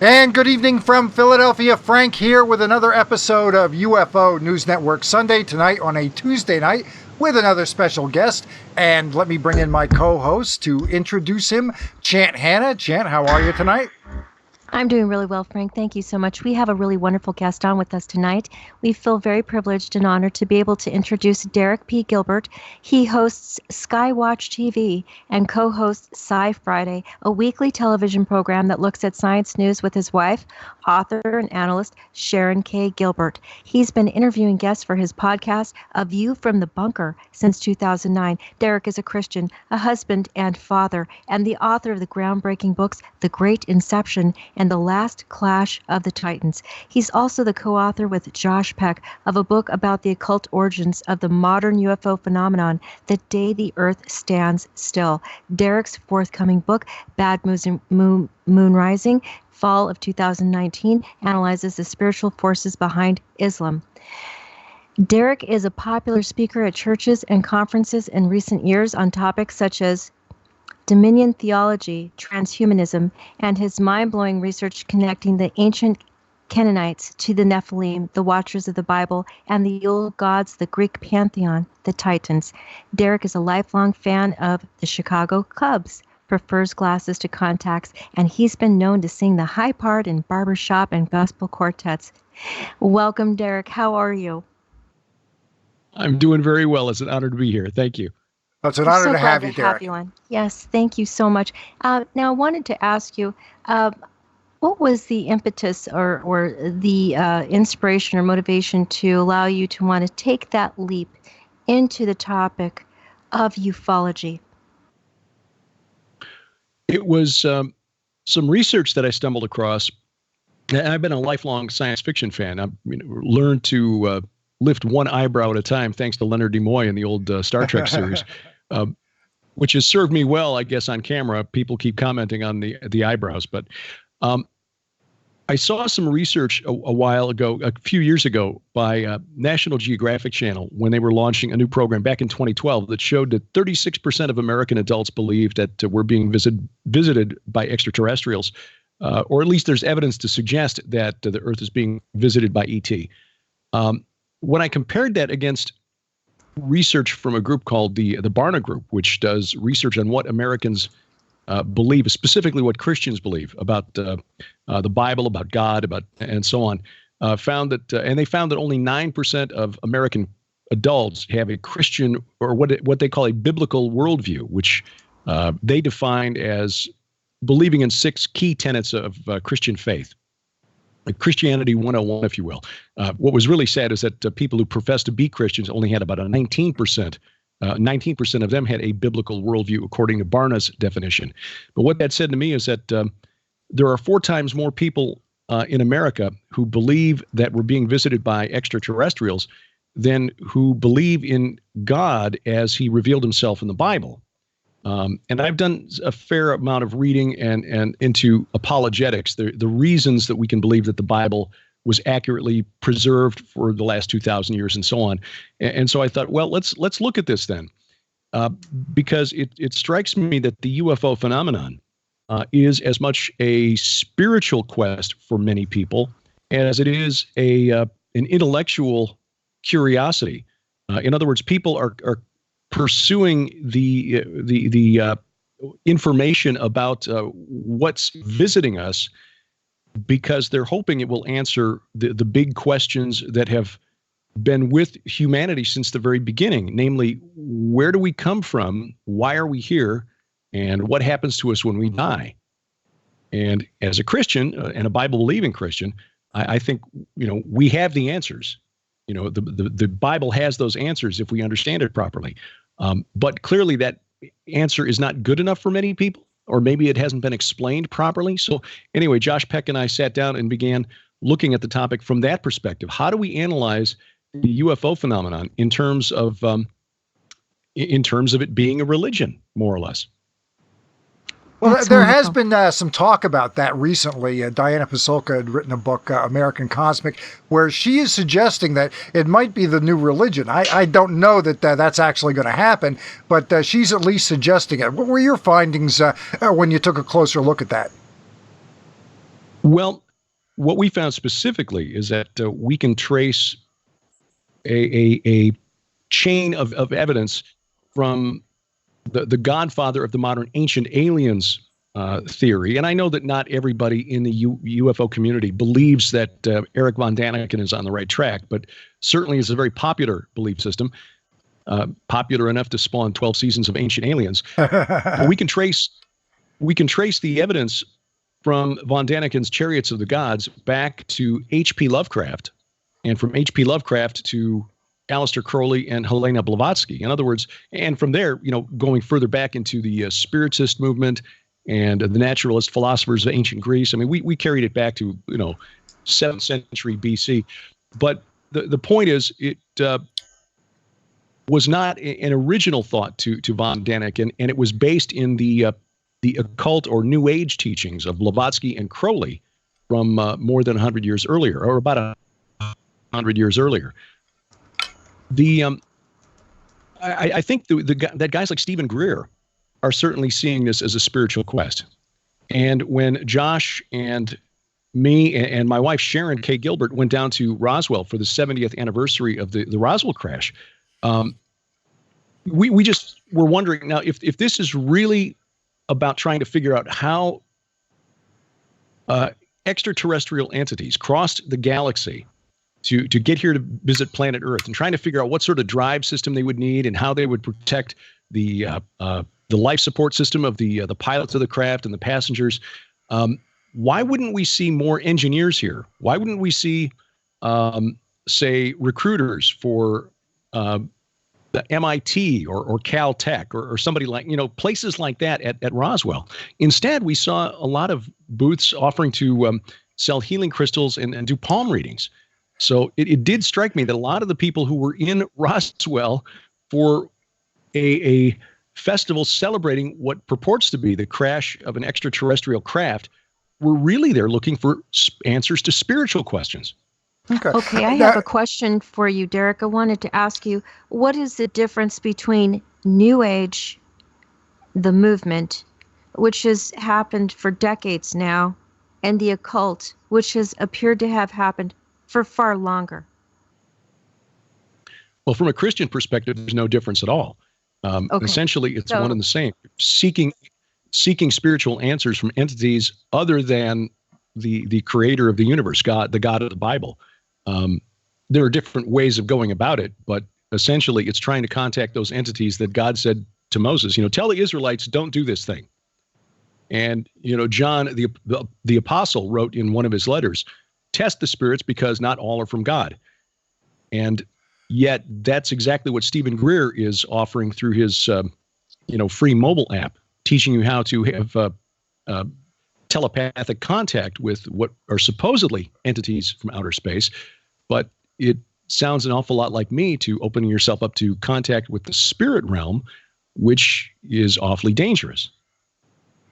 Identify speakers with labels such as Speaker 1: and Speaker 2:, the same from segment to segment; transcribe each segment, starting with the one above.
Speaker 1: And good evening from Philadelphia. Frank here with another episode of UFO News Network Sunday tonight on a Tuesday night with another special guest. And let me bring in my co-host to introduce him, Chant Hannah. Chant, how are you tonight?
Speaker 2: I'm doing really well, Frank. Thank you so much. We have a really wonderful guest on with us tonight. We feel very privileged and honored to be able to introduce Derek P. Gilbert. He hosts Skywatch TV and co-hosts SciFriday, a weekly television program that looks at science news with his wife, author and analyst Sharon K. Gilbert. He's been interviewing guests for his podcast, A View from the Bunker, since 2009. Derek is a Christian, a husband and father, and the author of the groundbreaking books, The Great Inception and The Last Clash of the Titans. He's also the co-author with Josh Peck of a book about the occult origins of the modern UFO phenomenon, The Day the Earth Stands Still. Derek's forthcoming book, Bad Moon Rising, fall of 2019, analyzes the spiritual forces behind Islam. Derek is a popular speaker at churches and conferences in recent years on topics such as Dominion theology, transhumanism, and his mind-blowing research connecting the ancient Canaanites to the Nephilim, the Watchers of the Bible, and the Yule gods, the Greek pantheon, the Titans. Derek is a lifelong fan of the Chicago Cubs, prefers glasses to contacts, and he's been known to sing the high part in barbershop and gospel quartets. Welcome, Derek. How are you?
Speaker 3: I'm doing very well. It's an honor to be here. Thank you.
Speaker 1: It's an honor to have you, Derek.
Speaker 2: Have you on. Yes, thank you so much. Now, I wanted to ask you, what was the impetus or the inspiration or motivation to allow you to want to take that leap into the topic of ufology?
Speaker 3: It was some research that I stumbled across. I've been a lifelong science fiction fan. I've learned to lift one eyebrow at a time, thanks to Leonard Nimoy in the old Star Trek series, which has served me well, I guess, on camera. People keep commenting on the eyebrows, but I saw some research a while ago, a few years ago, by National Geographic Channel when they were launching a new program back in 2012 that showed that 36% of American adults believed that we're being visited by extraterrestrials, or at least there's evidence to suggest that the Earth is being visited by ET. When I compared that against research from a group called the Barna Group, which does research on what Americans believe, specifically what Christians believe about the Bible, about God, and so on, found that and they found that only 9% of American adults have a Christian or what they call a biblical worldview, which they defined as believing in 6 key tenets of Christian faith. Christianity 101, if you will. What was really sad is that people who profess to be Christians only had about a 19%. 19% of them had a biblical worldview, according to Barna's definition. But what that said to me is that there are 4 times more people in America who believe that we're being visited by extraterrestrials than who believe in God as he revealed himself in the Bible. And I've done a fair amount of reading and into apologetics, the reasons that we can believe that the Bible was accurately preserved for the last 2,000 years and so on. And so I thought, well, let's look at this then, because it strikes me that the UFO phenomenon is as much a spiritual quest for many people as it is an intellectual curiosity. In other words, people are pursuing the information about what's visiting us because they're hoping it will answer the big questions that have been with humanity since the very beginning, namely, where do we come from, why are we here, and what happens to us when we die? And as a Christian and a Bible-believing Christian, I think we have the answers. The Bible has those answers if we understand it properly. But clearly that answer is not good enough for many people, or maybe it hasn't been explained properly. So anyway, Josh Peck and I sat down and began looking at the topic from that perspective. How do we analyze the UFO phenomenon in terms of it being a religion, more or less?
Speaker 1: Well, there has been some talk about that recently. Diana Pasulka had written a book, American Cosmic, where she is suggesting that it might be the new religion. I don't know that that's actually going to happen, but she's at least suggesting it. What were your findings when you took a closer look at that?
Speaker 3: Well, what we found specifically is that we can trace a chain of evidence from the godfather of the modern ancient aliens theory. And I know that not everybody in the UFO community believes that Eric von Daniken is on the right track, but certainly it's a very popular belief system, popular enough to spawn 12 seasons of Ancient Aliens. But we can trace the evidence from von Daniken's Chariots of the Gods back to H.P. Lovecraft, and from H.P. Lovecraft to Aleister Crowley and Helena Blavatsky. In other words, and from there, going further back into the Spiritist movement and the naturalist philosophers of ancient Greece. I mean, we carried it back to 7th century BC. But the point is, it was not an original thought to von Daniken, and it was based in the occult or New Age teachings of Blavatsky and Crowley from more than 100 years earlier, or about 100 years earlier. I think that guys like Stephen Greer are certainly seeing this as a spiritual quest. And when Josh and me and my wife, Sharon K. Gilbert, went down to Roswell for the 70th anniversary of the Roswell crash, we just were wondering now if this is really about trying to figure out how extraterrestrial entities crossed the galaxy to get here to visit planet Earth, and trying to figure out what sort of drive system they would need and how they would protect the life support system of the pilots of the craft and the passengers. Why wouldn't we see more engineers here? Why wouldn't we see, say, recruiters for the MIT or Caltech or somebody like, places like that at Roswell? Instead, we saw a lot of booths offering to sell healing crystals and do palm readings. So it did strike me that a lot of the people who were in Roswell for a festival celebrating what purports to be the crash of an extraterrestrial craft were really there looking for answers to spiritual questions.
Speaker 2: Okay, I have a question for you, Derek. I wanted to ask you, what is the difference between New Age, the movement, which has happened for decades now, and the occult, which has appeared to have happened for far longer?
Speaker 3: Well, from a Christian perspective, there's no difference at all. Essentially, it's one and the same. Seeking spiritual answers from entities other than the creator of the universe, God, the God of the Bible. There are different ways of going about it, but essentially it's trying to contact those entities that God said to Moses, tell the Israelites, don't do this thing. And, John, the apostle, wrote in one of his letters, test the spirits because not all are from God. And yet that's exactly what Stephen Greer is offering through his, free mobile app, teaching you how to have telepathic contact with what are supposedly entities from outer space. But it sounds an awful lot like me to opening yourself up to contact with the spirit realm, which is awfully dangerous.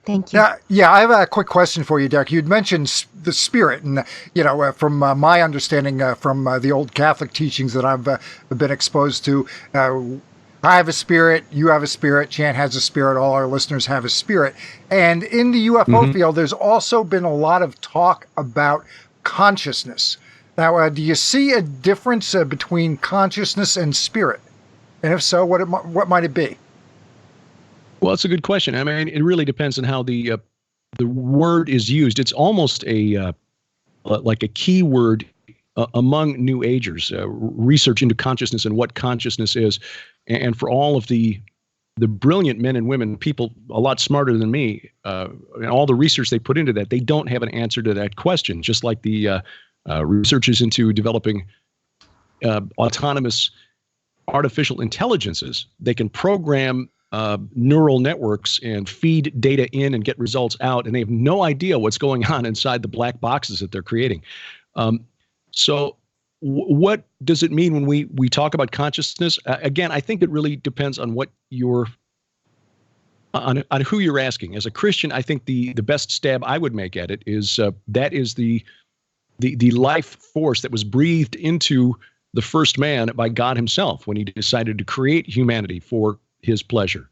Speaker 2: Thank you.
Speaker 1: Yeah, I have a quick question for you, Derek. You'd mentioned the spirit, and from my understanding from the old Catholic teachings that I've been exposed to, I have a spirit, you have a spirit, Chant has a spirit, all our listeners have a spirit. And in the UFO field, there's also been a lot of talk about consciousness. Now, do you see a difference between consciousness and spirit? And if so, what might it be?
Speaker 3: Well, it's a good question. I mean, it really depends on how the word is used. It's almost like a key word among New Agers, research into consciousness and what consciousness is. And for all of the brilliant men and women, people a lot smarter than me, and all the research they put into that, they don't have an answer to that question. Just like the researchers into developing autonomous artificial intelligences, they can program neural networks and feed data in and get results out, and they have no idea what's going on inside the black boxes that they're creating. So what does it mean when we talk about consciousness? Again, I think it really depends on what on who you're asking. As a Christian, I think the best stab I would make at it is that is the life force that was breathed into the first man by God himself when he decided to create humanity for his pleasure.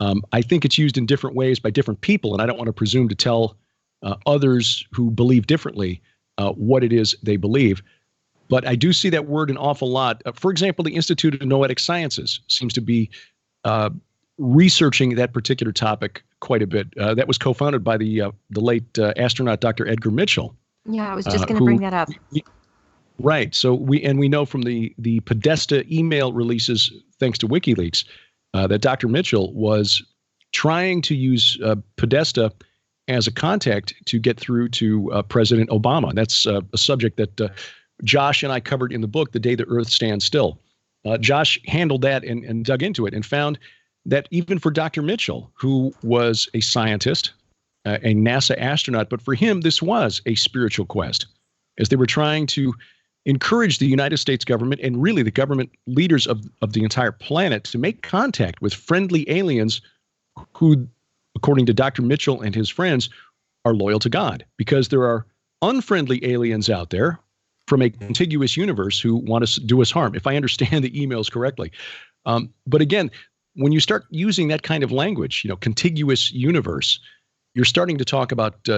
Speaker 3: I think it's used in different ways by different people, and I don't want to presume to tell others who believe differently what it is they believe. But I do see that word an awful lot. For example, the Institute of Noetic Sciences seems to be researching that particular topic quite a bit. That was co-founded by the late astronaut Dr. Edgar Mitchell.
Speaker 2: Yeah, I was just going to bring that up.
Speaker 3: Right. So we know from the Podesta email releases, thanks to WikiLeaks, that Dr. Mitchell was trying to use Podesta as a contact to get through to President Obama. That's a subject that Josh and I covered in the book, The Day the Earth Stands Still. Josh handled that and dug into it and found that even for Dr. Mitchell, who was a scientist, a NASA astronaut, but for him, this was a spiritual quest, as they were trying to encourage the United States government and really the government leaders of the entire planet to make contact with friendly aliens who, according to Dr. Mitchell and his friends, are loyal to God, because there are unfriendly aliens out there from a contiguous universe who want to do us harm, if I understand the emails correctly. But again, when you start using that kind of language, contiguous universe, you're starting to talk about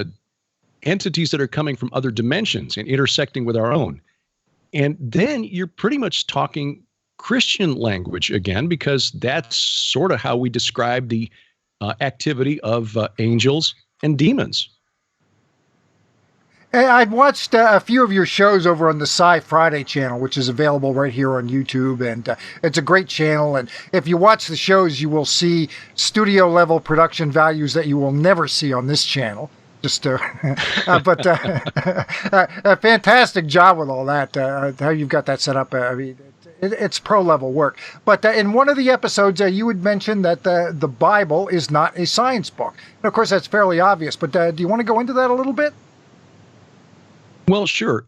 Speaker 3: entities that are coming from other dimensions and intersecting with our own. And then you're pretty much talking Christian language again, because that's sort of how we describe the activity of angels and demons.
Speaker 1: Hey, I've watched a few of your shows over on the SciFriday channel, which is available right here on YouTube, and it's a great channel. And if you watch the shows, you will see studio-level production values that you will never see on this channel. But a fantastic job with all that, how you've got that set up. I mean, it's pro-level work. But in one of the episodes, you had mentioned that the Bible is not a science book. And of course, that's fairly obvious. But do you want to go into that a little bit?
Speaker 3: Well, sure.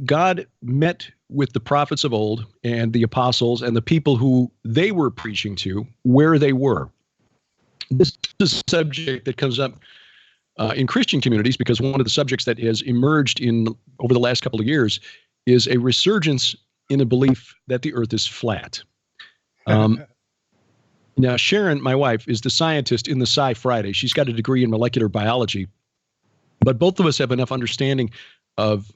Speaker 3: God met with the prophets of old and the apostles and the people who they were preaching to where they were. This is a subject that comes up in Christian communities, because one of the subjects that has emerged over the last couple of years is a resurgence in a belief that the earth is flat. Now, Sharon, my wife, is the scientist in the SciFriday. She's got a degree in molecular biology, but both of us have enough understanding of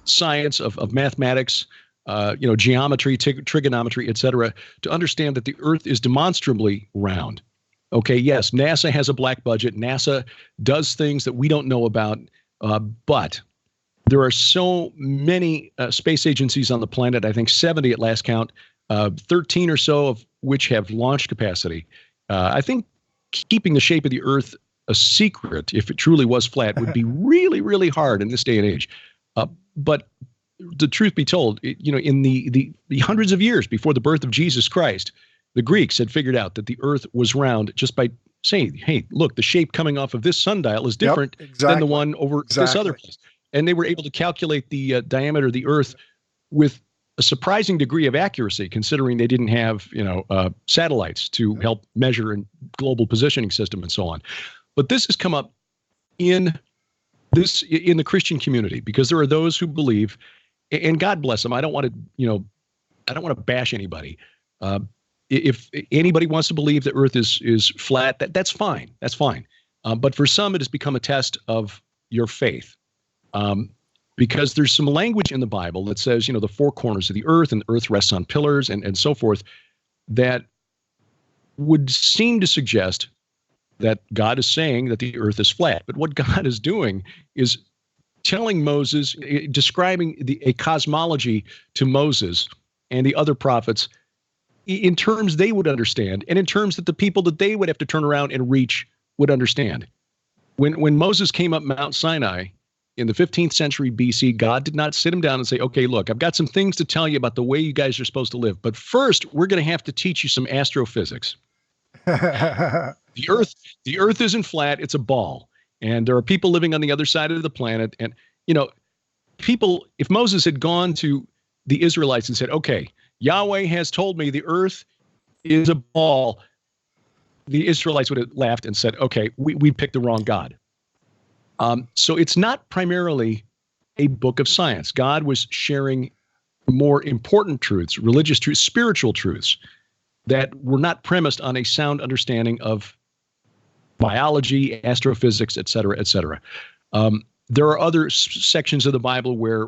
Speaker 3: science, of mathematics, geometry, trigonometry, et cetera, to understand that the earth is demonstrably round. Okay, yes, NASA has a black budget. NASA does things that we don't know about, but there are so many space agencies on the planet, I think 70 at last count, 13 or so of which have launch capacity. I think keeping the shape of the earth a secret, if it truly was flat, would be really, really hard in this day and age. But the truth be told, in the hundreds of years before the birth of Jesus Christ, the Greeks had figured out that the earth was round just by saying, hey, look, the shape coming off of this sundial is different than the one over this other place. And they were able to calculate the diameter of the earth with a surprising degree of accuracy, considering they didn't have, satellites to help measure in global positioning system and so on. But this has come up in the Christian community, because there are those who believe, and God bless them. I don't want to bash anybody. If anybody wants to believe the earth is flat, that's fine. That's fine. But for some, it has become a test of your faith. Because there's some language in the Bible that says, the four corners of the earth, and the earth rests on pillars and so forth, that would seem to suggest that God is saying that the earth is flat. But what God is doing is telling Moses, describing a cosmology to Moses and the other prophets in terms they would understand, and in terms that the people that they would have to turn around and reach would understand. When Moses came up Mount Sinai in the 15th century BC, God did not sit him down and say, okay, look, I've got some things to tell you about the way you guys are supposed to live, but first we're going to have to teach you some astrophysics. The earth isn't flat, it's a ball. And there are people living on the other side of the planet. And, people, if Moses had gone to the Israelites and said, okay, Yahweh has told me the earth is a ball, the Israelites would have laughed and said, okay, we picked the wrong God. So it's not primarily a book of science. God was sharing more important truths, religious truths, spiritual truths that were not premised on a sound understanding of biology, astrophysics, et cetera, et cetera. There are other sections of the Bible where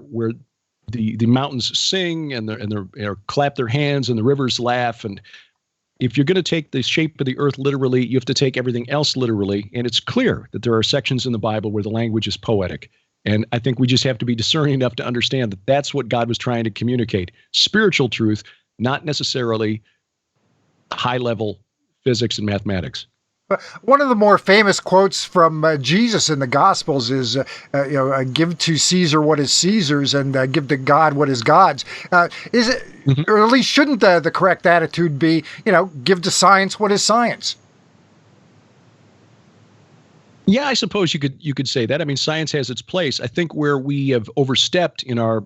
Speaker 3: the mountains sing and they clap their hands and the rivers laugh. And if you're going to take the shape of the earth literally, you have to take everything else literally. And it's clear that there are sections in the Bible where the language is poetic. And I think we just have to be discerning enough to understand that that's what God was trying to communicate. Spiritual truth, not necessarily high-level physics and mathematics.
Speaker 1: One of the more famous quotes from Jesus in the Gospels is, give to Caesar what is Caesar's and give to God what is God's. Is it, or at least shouldn't the correct attitude be, give to science what is science?
Speaker 3: Yeah, I suppose you could say that. I mean, science has its place. I think where we have overstepped in our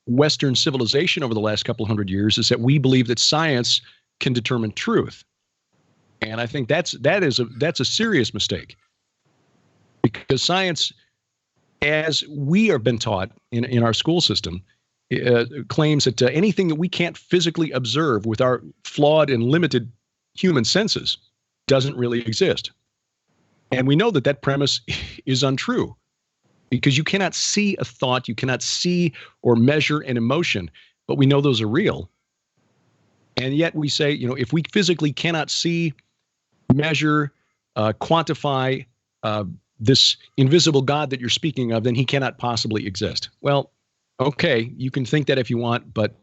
Speaker 3: Western civilization over the last couple of hundred years is that we believe that science can determine truth. And I think that's a serious mistake, because science, as we have been taught in our school system, claims that anything that we can't physically observe with our flawed and limited human senses doesn't really exist. And we know that premise is untrue, because you cannot see a thought, you cannot see or measure an emotion, but we know those are real. And yet we say, if we physically cannot see, measure, quantify this invisible God that you're speaking of, then he cannot possibly exist. Well, okay, you can think that if you want, but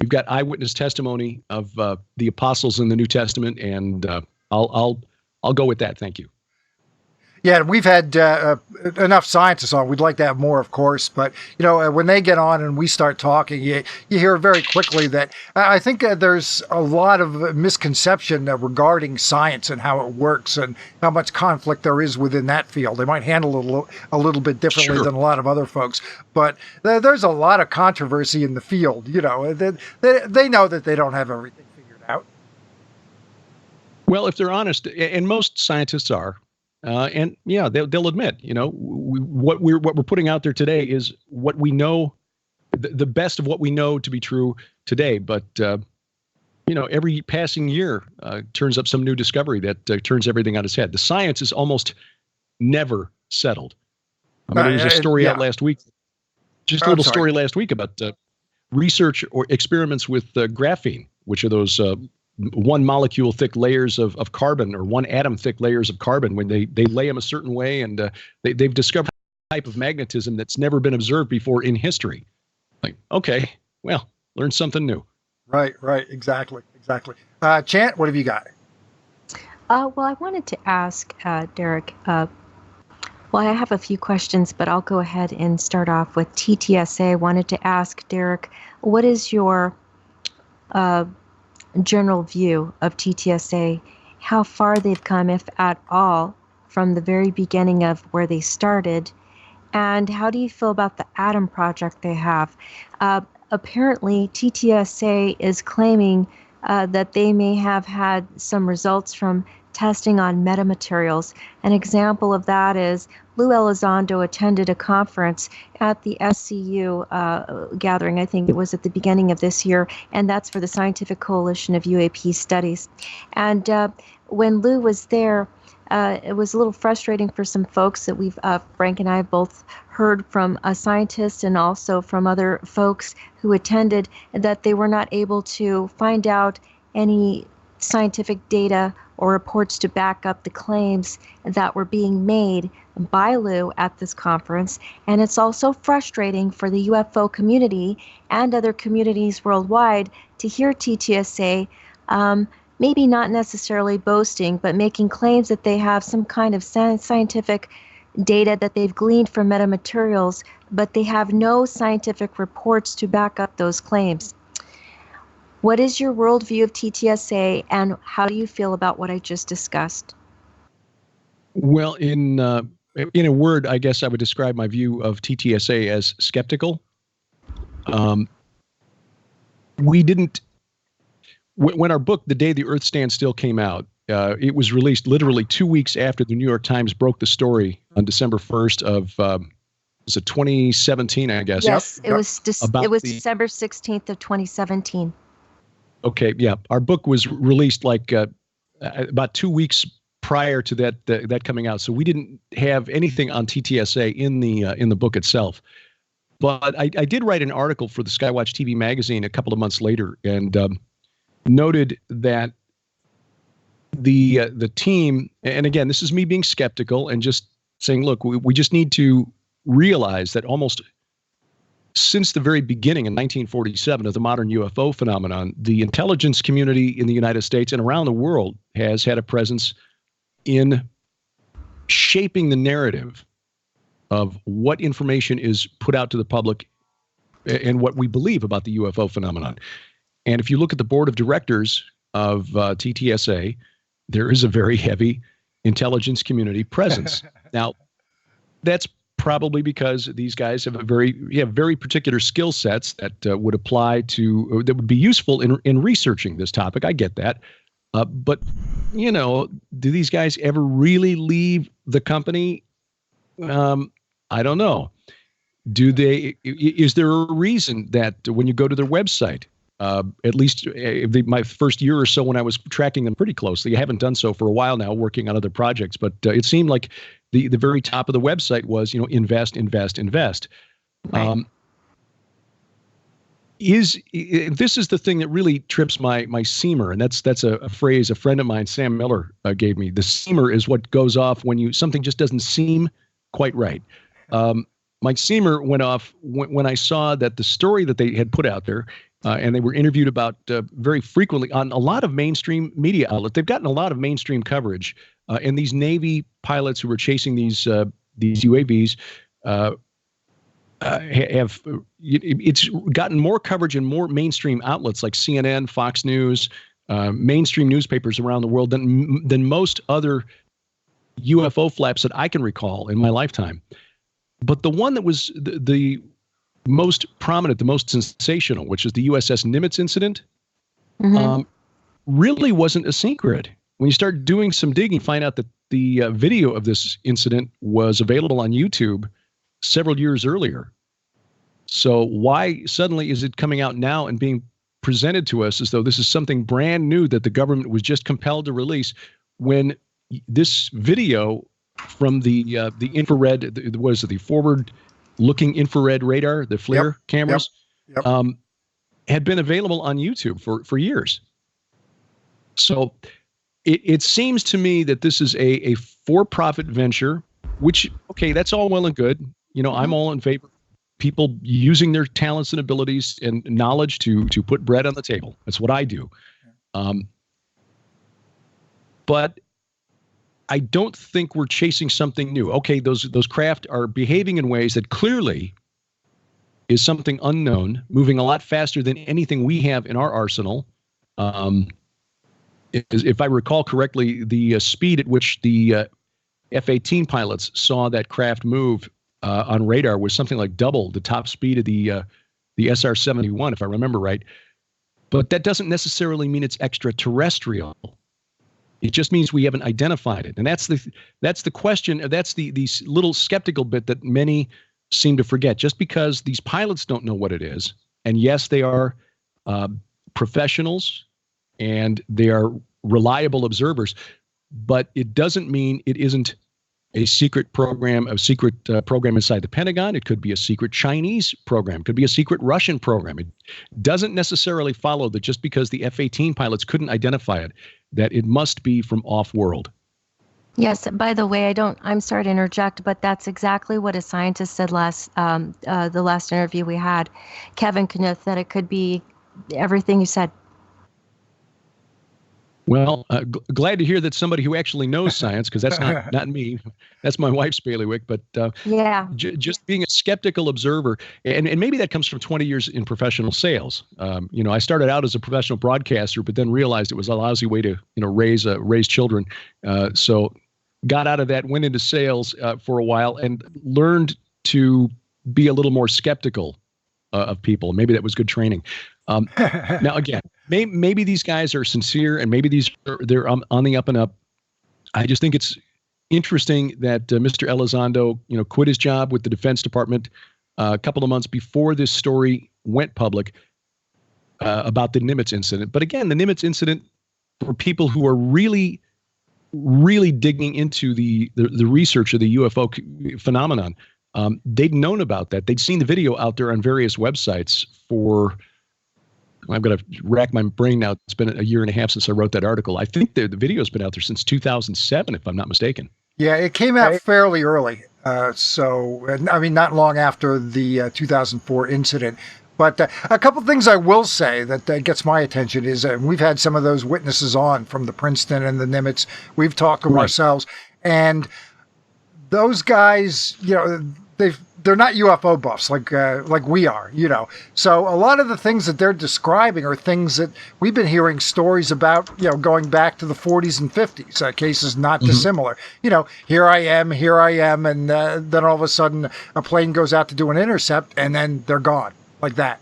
Speaker 3: we've got eyewitness testimony of the apostles in the New Testament, and I'll go with that. Thank you.
Speaker 1: Yeah, we've had enough scientists on. We'd like to have more, of course. But, when they get on and we start talking, you hear very quickly that I think there's a lot of misconception regarding science and how it works and how much conflict there is within that field. They might handle it a little bit differently than a lot of other folks. But there's a lot of controversy in the field. They know that they don't have everything figured out.
Speaker 3: Well, if they're honest, and most scientists are, and yeah, they'll admit, what we're putting out there today is what we know, the best of what we know to be true today. But every passing year turns up some new discovery that turns everything on its head. The science is almost never settled. I mean, there was a story out last week, just a little story last week about research or experiments with graphene, which are those one molecule thick layers of carbon, or one atom thick layers of carbon. When they lay them a certain way, and they've discovered a type of magnetism that's never been observed before in history. Like, okay, well, learn something new. Right,
Speaker 1: exactly. Chant, what have you got?
Speaker 2: Well, I wanted to ask Derek. Well, I have a few questions, but I'll go ahead and start off with TTSA. I wanted to ask Derek, what is your general view of TTSA, how far they've come, if at all, from the very beginning of where they started, and how do you feel about the Atom Project they have? Apparently, TTSA is claiming that they may have had some results from testing on metamaterials. An example of that is Lou Elizondo attended a conference at the SCU gathering, I think it was at the beginning of this year, and that's for the Scientific Coalition of UAP Studies. And when Lou was there, it was a little frustrating for some folks that Frank and I have both heard from scientists and also from other folks who attended, that they were not able to find out any scientific data or reports to back up the claims that were being made by Lou at this conference. And it's also frustrating for the UFO community and other communities worldwide to hear TTSA maybe not necessarily boasting, but making claims that they have some kind of scientific data that they've gleaned from metamaterials, but they have no scientific reports to back up those claims. What is your worldview of TTSA, and how do you feel about what I just discussed?
Speaker 3: Well, in a word, I guess I would describe my view of TTSA as skeptical. We didn't, when our book, The Day the Earth Stands Still, came out, it was released literally 2 weeks after the New York Times broke the story on December 1st of, was it 2017, I guess?
Speaker 2: Yes, it was December 16th of 2017.
Speaker 3: Okay, yeah. Our book was released like about 2 weeks prior to that coming out, so we didn't have anything on TTSA in the book itself. But I did write an article for the Skywatch TV magazine a couple of months later, and noted that the team, and again, this is me being skeptical and just saying, look, we just need to realize that almost since the very beginning in 1947 of the modern UFO phenomenon, the intelligence community in the United States and around the world has had a presence in shaping the narrative of what information is put out to the public and what we believe about the UFO phenomenon. And if you look at the board of directors of TTSA, there is a very heavy intelligence community presence. Now, that's probably because these guys have very particular skill sets that would apply to, that would be useful in researching this topic. I get that. But, do these guys ever really leave the company? I don't know. Is there a reason that when you go to their website, at least my first year or so when I was tracking them pretty closely, I haven't done so for a while now, working on other projects, but it seemed like the very top of the website was, invest, invest, invest.
Speaker 2: Right.
Speaker 3: This is the thing that really trips my seamer, and that's a phrase a friend of mine, Sam Miller, gave me. The seamer is what goes off when something just doesn't seem quite right. My seamer went off when I saw that the story that they had put out there, and they were interviewed about very frequently on a lot of mainstream media outlets. They've gotten a lot of mainstream coverage, and these Navy pilots who were chasing these UAVs it's gotten more coverage in more mainstream outlets like CNN, Fox News, mainstream newspapers around the world than most other UFO flaps that I can recall in my lifetime. But the one that was the most prominent, the most sensational, which is the USS Nimitz incident, really wasn't a secret. When you start doing some digging, you find out that the video of this incident was available on YouTube several years earlier. So why suddenly is it coming out now and being presented to us as though this is something brand new that the government was just compelled to release, when this video from the infrared, the forward-looking infrared radar, the FLIR cameras, had been available on YouTube for years. So it seems to me that this is a for-profit venture, which, okay, that's all well and good. I'm all in favor of people using their talents and abilities and knowledge to put bread on the table. That's what I do. But I don't think we're chasing something new. Okay, those craft are behaving in ways that clearly is something unknown, moving a lot faster than anything we have in our arsenal. If I recall correctly, the speed at which the F-18 pilots saw that craft move on radar was something like double the top speed of the SR-71, if I remember right. But that doesn't necessarily mean it's extraterrestrial. It just means we haven't identified it. And that's the question. That's the little skeptical bit that many seem to forget. Just because these pilots don't know what it is, and yes, they are professionals and they are reliable observers, but it doesn't mean it isn't a secret program inside the Pentagon. It could be a secret Chinese program. It could be a secret Russian program. It doesn't necessarily follow that just because the F-18 pilots couldn't identify it, that it must be from off-world.
Speaker 2: Yes. By the way, I'm sorry to interject, but that's exactly what a scientist said the last interview we had, Kevin Knuth, that it could be everything you said.
Speaker 3: Well, glad to hear that somebody who actually knows science, because that's not me. That's my wife's bailiwick. But just being a skeptical observer, and maybe that comes from 20 years in professional sales. I started out as a professional broadcaster, but then realized it was a lousy way to raise children. So got out of that, went into sales for a while, and learned to be a little more skeptical of people. Maybe that was good training. Now, again, maybe these guys are sincere, and maybe they're on the up and up. I just think it's interesting that Mr. Elizondo, quit his job with the Defense Department a couple of months before this story went public about the Nimitz incident. But again, the Nimitz incident, for people who are really really digging into the research of the UFO phenomenon, they'd known about that. They'd seen the video out there on various websites for, I'm going to rack my brain now. It's been a year and a half since I wrote that article. I think the video's been out there since 2007, if I'm not mistaken.
Speaker 1: Yeah, it came out fairly early. I mean, not long after the 2004 incident. But a couple things I will say that gets my attention is we've had some of those witnesses on from the Princeton and the Nimitz. We've talked to them ourselves. And those guys, they're not UFO buffs like we are, So a lot of the things that they're describing are things that we've been hearing stories about, going back to the 40s and 50s, cases not dissimilar. Here I am, and then all of a sudden a plane goes out to do an intercept, and then they're gone. Like that,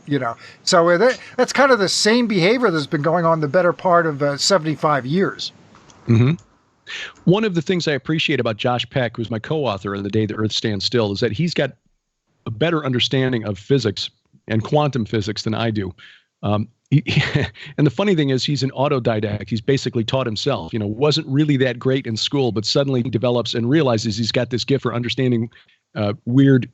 Speaker 1: So that's kind of the same behavior that's been going on the better part of 75 years.
Speaker 3: Mm-hmm. One of the things I appreciate about Josh Peck, who's my co-author in The Day the Earth Stands Still, is that he's got a better understanding of physics and quantum physics than I do. And the funny thing is he's an autodidact. He's basically taught himself, wasn't really that great in school, but suddenly he develops and realizes he's got this gift for understanding weird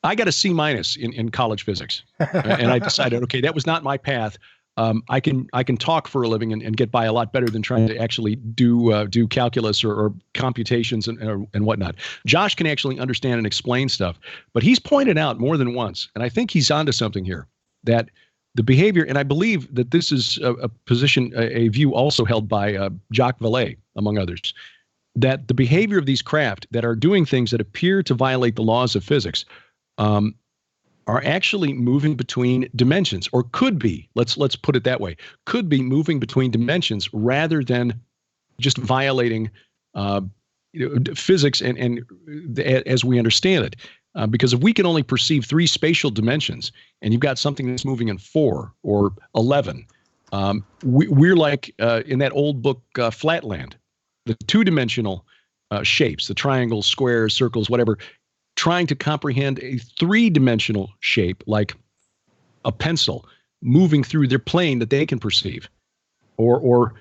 Speaker 3: I got a C- in college physics, and I decided, okay, that was not my path. I can talk for a living and get by a lot better than trying to actually do calculus or computations and whatnot. Josh can actually understand and explain stuff, but he's pointed out more than once, and I think he's onto something here, that the behavior, and I believe that this is a view also held by Jacques Vallée, among others, that the behavior of these craft that are doing things that appear to violate the laws of physics are actually moving between dimensions, or could be, let's put it that way, could be moving between dimensions rather than just violating physics and as we understand it. Because if we can only perceive 3 spatial dimensions, and you've got something that's moving in 4 or 11, we're like in that old book Flatland, the 2-dimensional shapes, the triangles, squares, circles, whatever, trying to comprehend a 3-dimensional shape like a pencil moving through their plane that they can perceive, or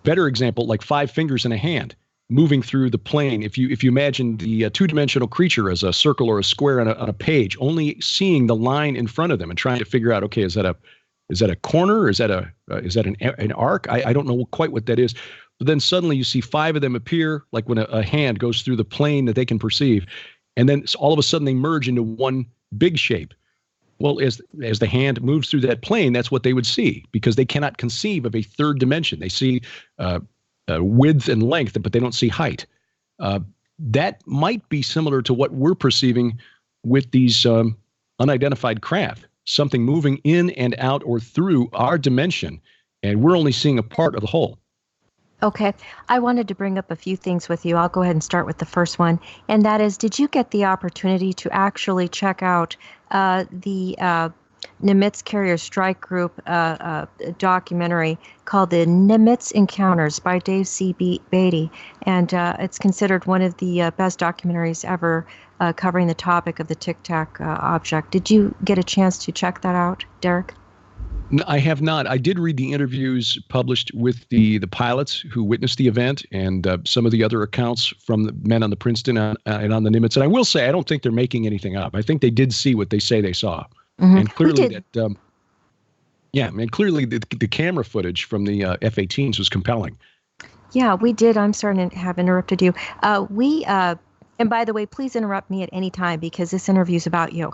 Speaker 3: better example, like 5 fingers in a hand moving through the plane. If you imagine the 2-dimensional creature as a circle or a square on a page, only seeing the line in front of them and trying to figure out, okay, is that a corner? Is that an arc? I don't know quite what that is. But then suddenly you see 5 of them appear, like when a hand goes through the plane that they can perceive. And then all of a sudden they merge into one big shape. Well, as the hand moves through that plane, that's what they would see, because they cannot conceive of a 3rd dimension. They see width and length, but they don't see height. That might be similar to what we're perceiving with these unidentified craft, something moving in and out or through our dimension, and we're only seeing a part of the whole.
Speaker 2: Okay. I wanted to bring up a few things with you. I'll go ahead and start with the first one. And that is, did you get the opportunity to actually check out the Nimitz Carrier Strike Group documentary called The Nimitz Encounters by Dave C. Beatty? And it's considered one of the best documentaries ever covering the topic of the Tic Tac object. Did you get a chance to check that out, Derek?
Speaker 3: No, I have not. I did read the interviews published with the pilots who witnessed the event, and some of the other accounts from the men on the Princeton and on the Nimitz. And I will say, I don't think they're making anything up. I think they did see what they say they saw. Mm-hmm. And clearly clearly the camera footage from the F-18s was compelling. Yeah,
Speaker 2: we did. I'm sorry to have interrupted you. And by the way, please interrupt me at any time, because this interview is about you.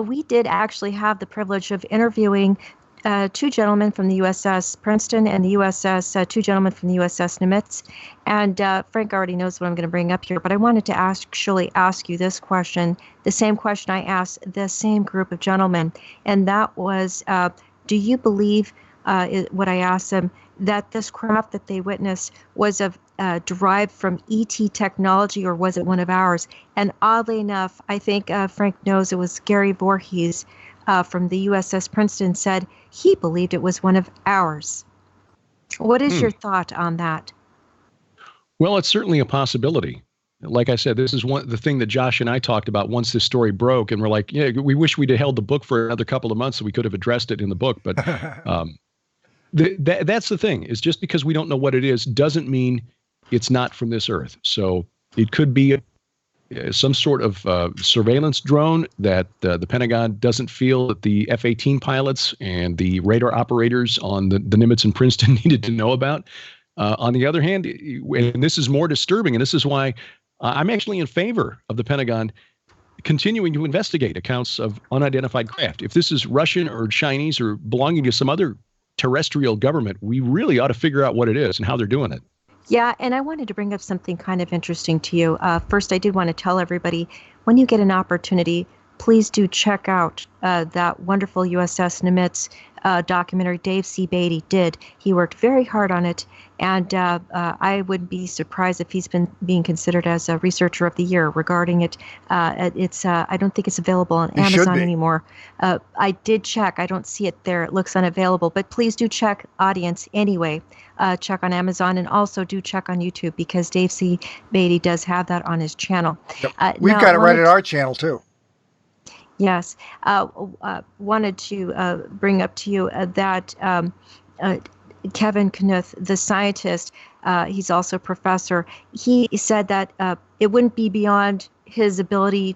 Speaker 2: We did actually have the privilege of interviewing 2 gentlemen from the USS Princeton and the USS, 2 gentlemen from the USS Nimitz. And Frank already knows what I'm going to bring up here, but I wanted to actually ask you this question, the same question I asked the same group of gentlemen. And that was, do you believe what I asked them, that this craft that they witnessed was derived from ET technology, or was it one of ours? And oddly enough, I think Frank knows it was Gary Voorhees from the USS Princeton said he believed it was one of ours. What is your thought on that?
Speaker 3: Well, it's certainly a possibility. Like I said, this is the thing that Josh and I talked about once this story broke, and we're like, yeah, we wish we'd held the book for another couple of months so we could have addressed it in the book. But That's the thing, is just because we don't know what it is doesn't mean it's not from this earth. So it could be some sort of surveillance drone that the Pentagon doesn't feel that the F-18 pilots and the radar operators on the Nimitz and Princeton needed to know about. On the other hand, and this is more disturbing, and this is why I'm actually in favor of the Pentagon continuing to investigate accounts of unidentified craft. If this is Russian or Chinese or belonging to some other terrestrial government, we really ought to figure out what it is and how they're doing it.
Speaker 2: Yeah, and I wanted to bring up something kind of interesting to you. First, I did want to tell everybody, when you get an opportunity, please do check out that wonderful USS Nimitz documentary Dave C. Beatty did. He worked very hard on it, and I would be surprised if he's been being considered as a researcher of the year regarding it. I don't think it's available on Amazon anymore. I did check. I don't see it there. It looks unavailable, but please do check, audience, anyway. Check on Amazon, and also do check on YouTube, because Dave C. Beatty does have that on his channel.
Speaker 1: Yep. We've got it right at our channel too.
Speaker 2: Yes. Wanted to bring up to you that Kevin Knuth, the scientist, he's also a professor, he said that it wouldn't be beyond his ability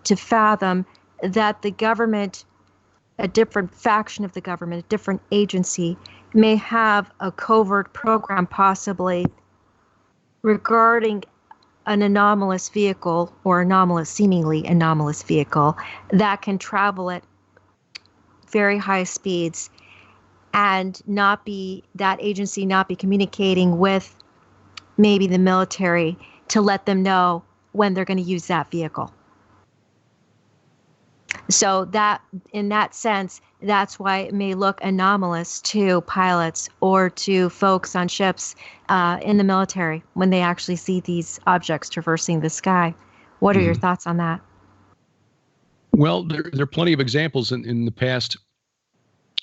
Speaker 2: to fathom that the government, a different faction of the government, a different agency, may have a covert program possibly regarding an anomalous vehicle, or seemingly anomalous vehicle, that can travel at very high speeds and that agency not be communicating with maybe the military to let them know when they're going to use that vehicle. So that, in that sense, that's why it may look anomalous to pilots or to folks on ships in the military when they actually see these objects traversing the sky. What are your thoughts on that?
Speaker 3: Well, there are plenty of examples in the past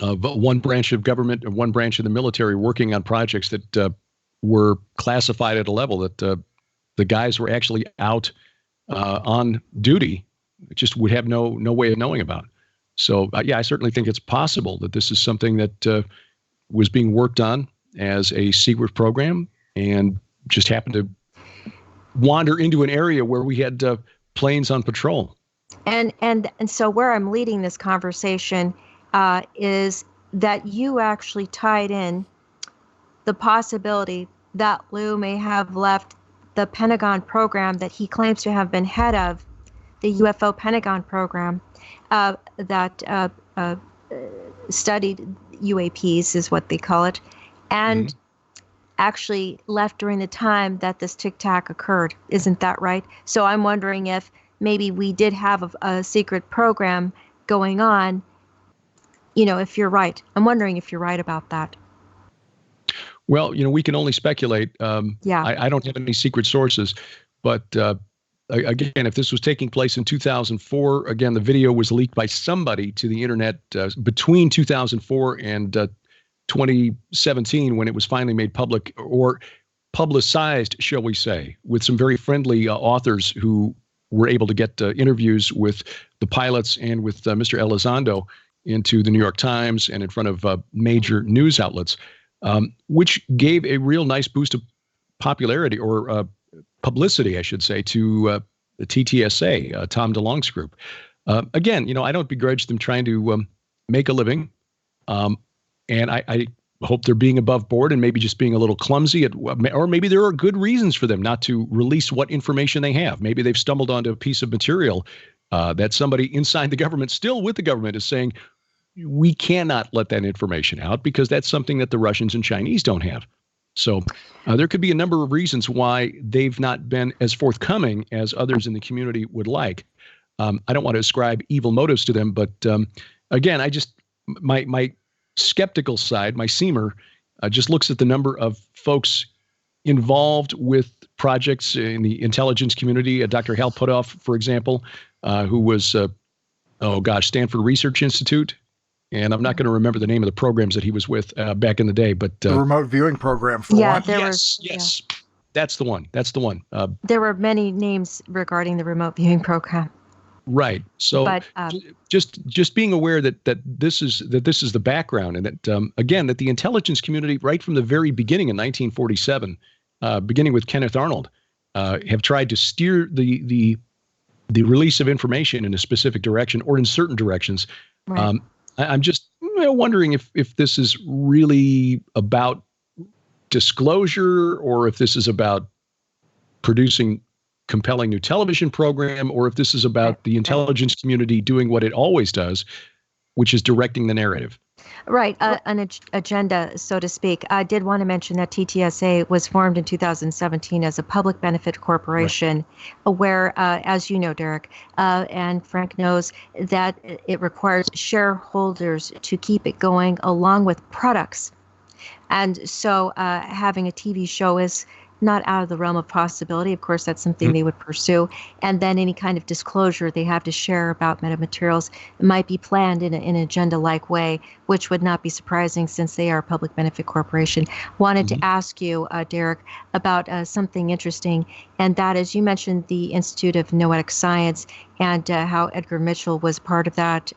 Speaker 3: of one branch of government or one branch of the military working on projects that were classified at a level that the guys were actually out on duty, just would have no way of knowing about. So, yeah, I certainly think it's possible that this is something that was being worked on as a secret program and just happened to wander into an area where we had planes on patrol. And
Speaker 2: so where I'm leading this conversation is that you actually tied in the possibility that Lou may have left the Pentagon program that he claims to have been head of, the UFO Pentagon program that studied UAPs, is what they call it, and actually left during the time that this tic-tac occurred. Isn't that right? So I'm wondering if maybe we did have a secret program going on, if you're right. I'm wondering if you're right about that.
Speaker 3: Well, we can only speculate. I don't have any secret sources, but again, if this was taking place in 2004, again, the video was leaked by somebody to the internet between 2004 and 2017, when it was finally made public, or publicized, shall we say, with some very friendly authors who were able to get interviews with the pilots and with Mr. Elizondo into the New York Times and in front of major news outlets, which gave a real nice boost of popularity, or publicity, I should say, to the TTSA, Tom DeLonge's group. Again, I don't begrudge them trying to make a living. And I hope they're being above board and maybe just being a little clumsy, or maybe there are good reasons for them not to release what information they have. Maybe they've stumbled onto a piece of material that somebody inside the government, still with the government, is saying, we cannot let that information out because that's something that the Russians and Chinese don't have. So there could be a number of reasons why they've not been as forthcoming as others in the community would like. I don't want to ascribe evil motives to them, but again, my skeptical side, my seamer, just looks at the number of folks involved with projects in the intelligence community. Dr. Hal Puthoff, for example, who was, Stanford Research Institute. And I'm not going to remember the name of the programs that he was with back in the day, but
Speaker 1: the remote viewing program. For one.
Speaker 3: Yes, that's the one. That's the one.
Speaker 2: There were many names regarding the remote viewing program.
Speaker 3: Right. So
Speaker 2: But
Speaker 3: just being aware that this is the background, and that again, that the intelligence community right from the very beginning in 1947, beginning with Kenneth Arnold, have tried to steer the release of information in a specific direction or in certain directions.
Speaker 2: right.
Speaker 3: I'm just wondering if this is really about disclosure, or if this is about producing compelling new television program, or if this is about the intelligence community doing what it always does, which is directing the narrative.
Speaker 2: Right, an agenda, so to speak. I did want to mention that TTSA was formed in 2017 as a public benefit corporation, where, as you know, Derek, and Frank knows, that it requires shareholders to keep it going along with products. And so having a TV show is not out of the realm of possibility. Of course, that's something they would pursue. And then any kind of disclosure they have to share about metamaterials might be planned in an agenda-like way, which would not be surprising since they are a public benefit corporation. Wanted to ask you, Derek, about something interesting, and that is, you mentioned the Institute of Noetic Science and how Edgar Mitchell was part of that,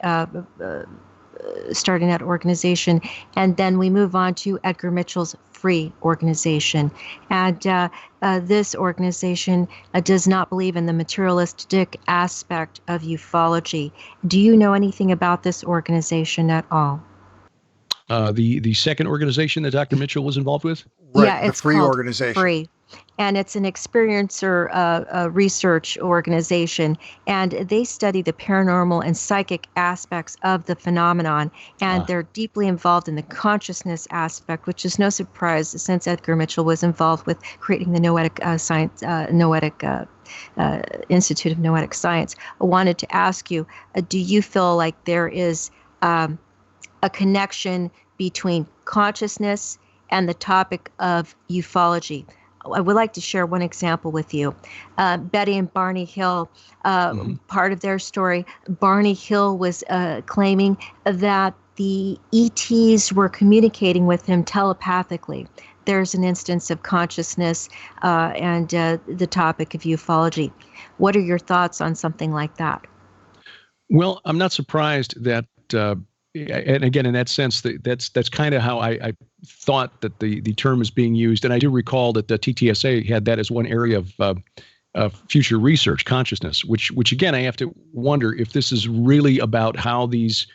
Speaker 2: starting that organization. And then we move on to Edgar Mitchell's Free organization. And this organization does not believe in the materialistic aspect of ufology. Do you know anything about this organization at all?
Speaker 3: The second organization that Dr. Mitchell was involved with?
Speaker 1: Right,
Speaker 2: Yeah,
Speaker 1: the
Speaker 2: it's
Speaker 1: Free
Speaker 2: called
Speaker 1: organization.
Speaker 2: Free. And it's an experiencer research organization, and they study the paranormal and psychic aspects of the phenomenon, and they're deeply involved in the consciousness aspect, which is no surprise since Edgar Mitchell was involved with creating the Noetic Science, Institute of Noetic Science. I wanted to ask you, do you feel like there is a connection between consciousness and the topic of ufology? I would like to share one example with you. Betty and Barney Hill, part of their story, Barney Hill was claiming that the ETs were communicating with him telepathically. There's an instance of consciousness and the topic of ufology. What are your thoughts on something like that?
Speaker 3: Well, I'm not surprised that, and again, in that sense, that's kind of how I thought that the term is being used. And I do recall that the TTSA had that as one area of future research, consciousness, which again, I have to wonder if this is really about how these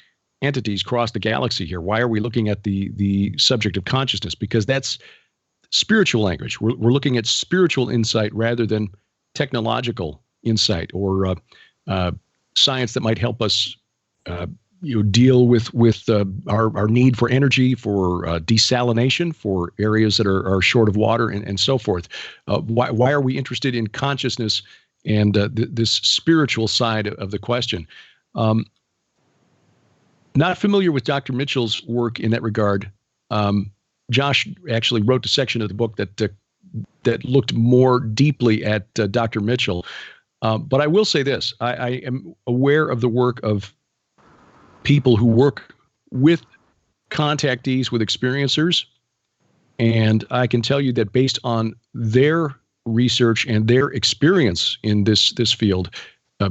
Speaker 3: entities cross the galaxy here. Why are we looking at the subject of consciousness? Because that's spiritual language. We're looking at spiritual insight rather than technological insight or science that might help us deal with our need for energy, for desalination, for areas that are short of water, and so forth. Why are we interested in consciousness and this spiritual side of the question? Not familiar with Dr. Mitchell's work in that regard. Josh actually wrote a section of the book that looked more deeply at Dr. Mitchell. But I will say this: I am aware of the work of people who work with contactees, with experiencers. And I can tell you that based on their research and their experience in this field,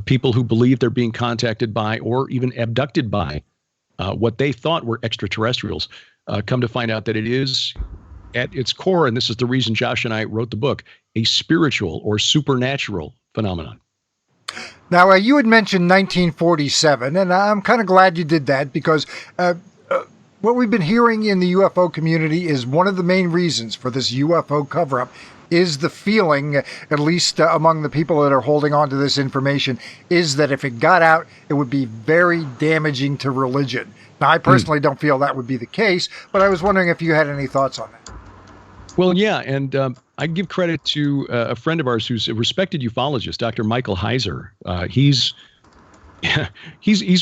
Speaker 3: people who believe they're being contacted by or even abducted by what they thought were extraterrestrials, come to find out that it is at its core, and this is the reason Josh and I wrote the book, a spiritual or supernatural phenomenon.
Speaker 1: Now, you had mentioned 1947, and I'm kind of glad you did that because what we've been hearing in the UFO community is one of the main reasons for this UFO cover-up is the feeling, at least among the people that are holding on to this information, is that if it got out, it would be very damaging to religion. Now, I personally don't feel that would be the case, but I was wondering if you had any thoughts on that.
Speaker 3: Well, yeah, and I give credit to a friend of ours who's a respected ufologist, Dr. Michael Heiser. He's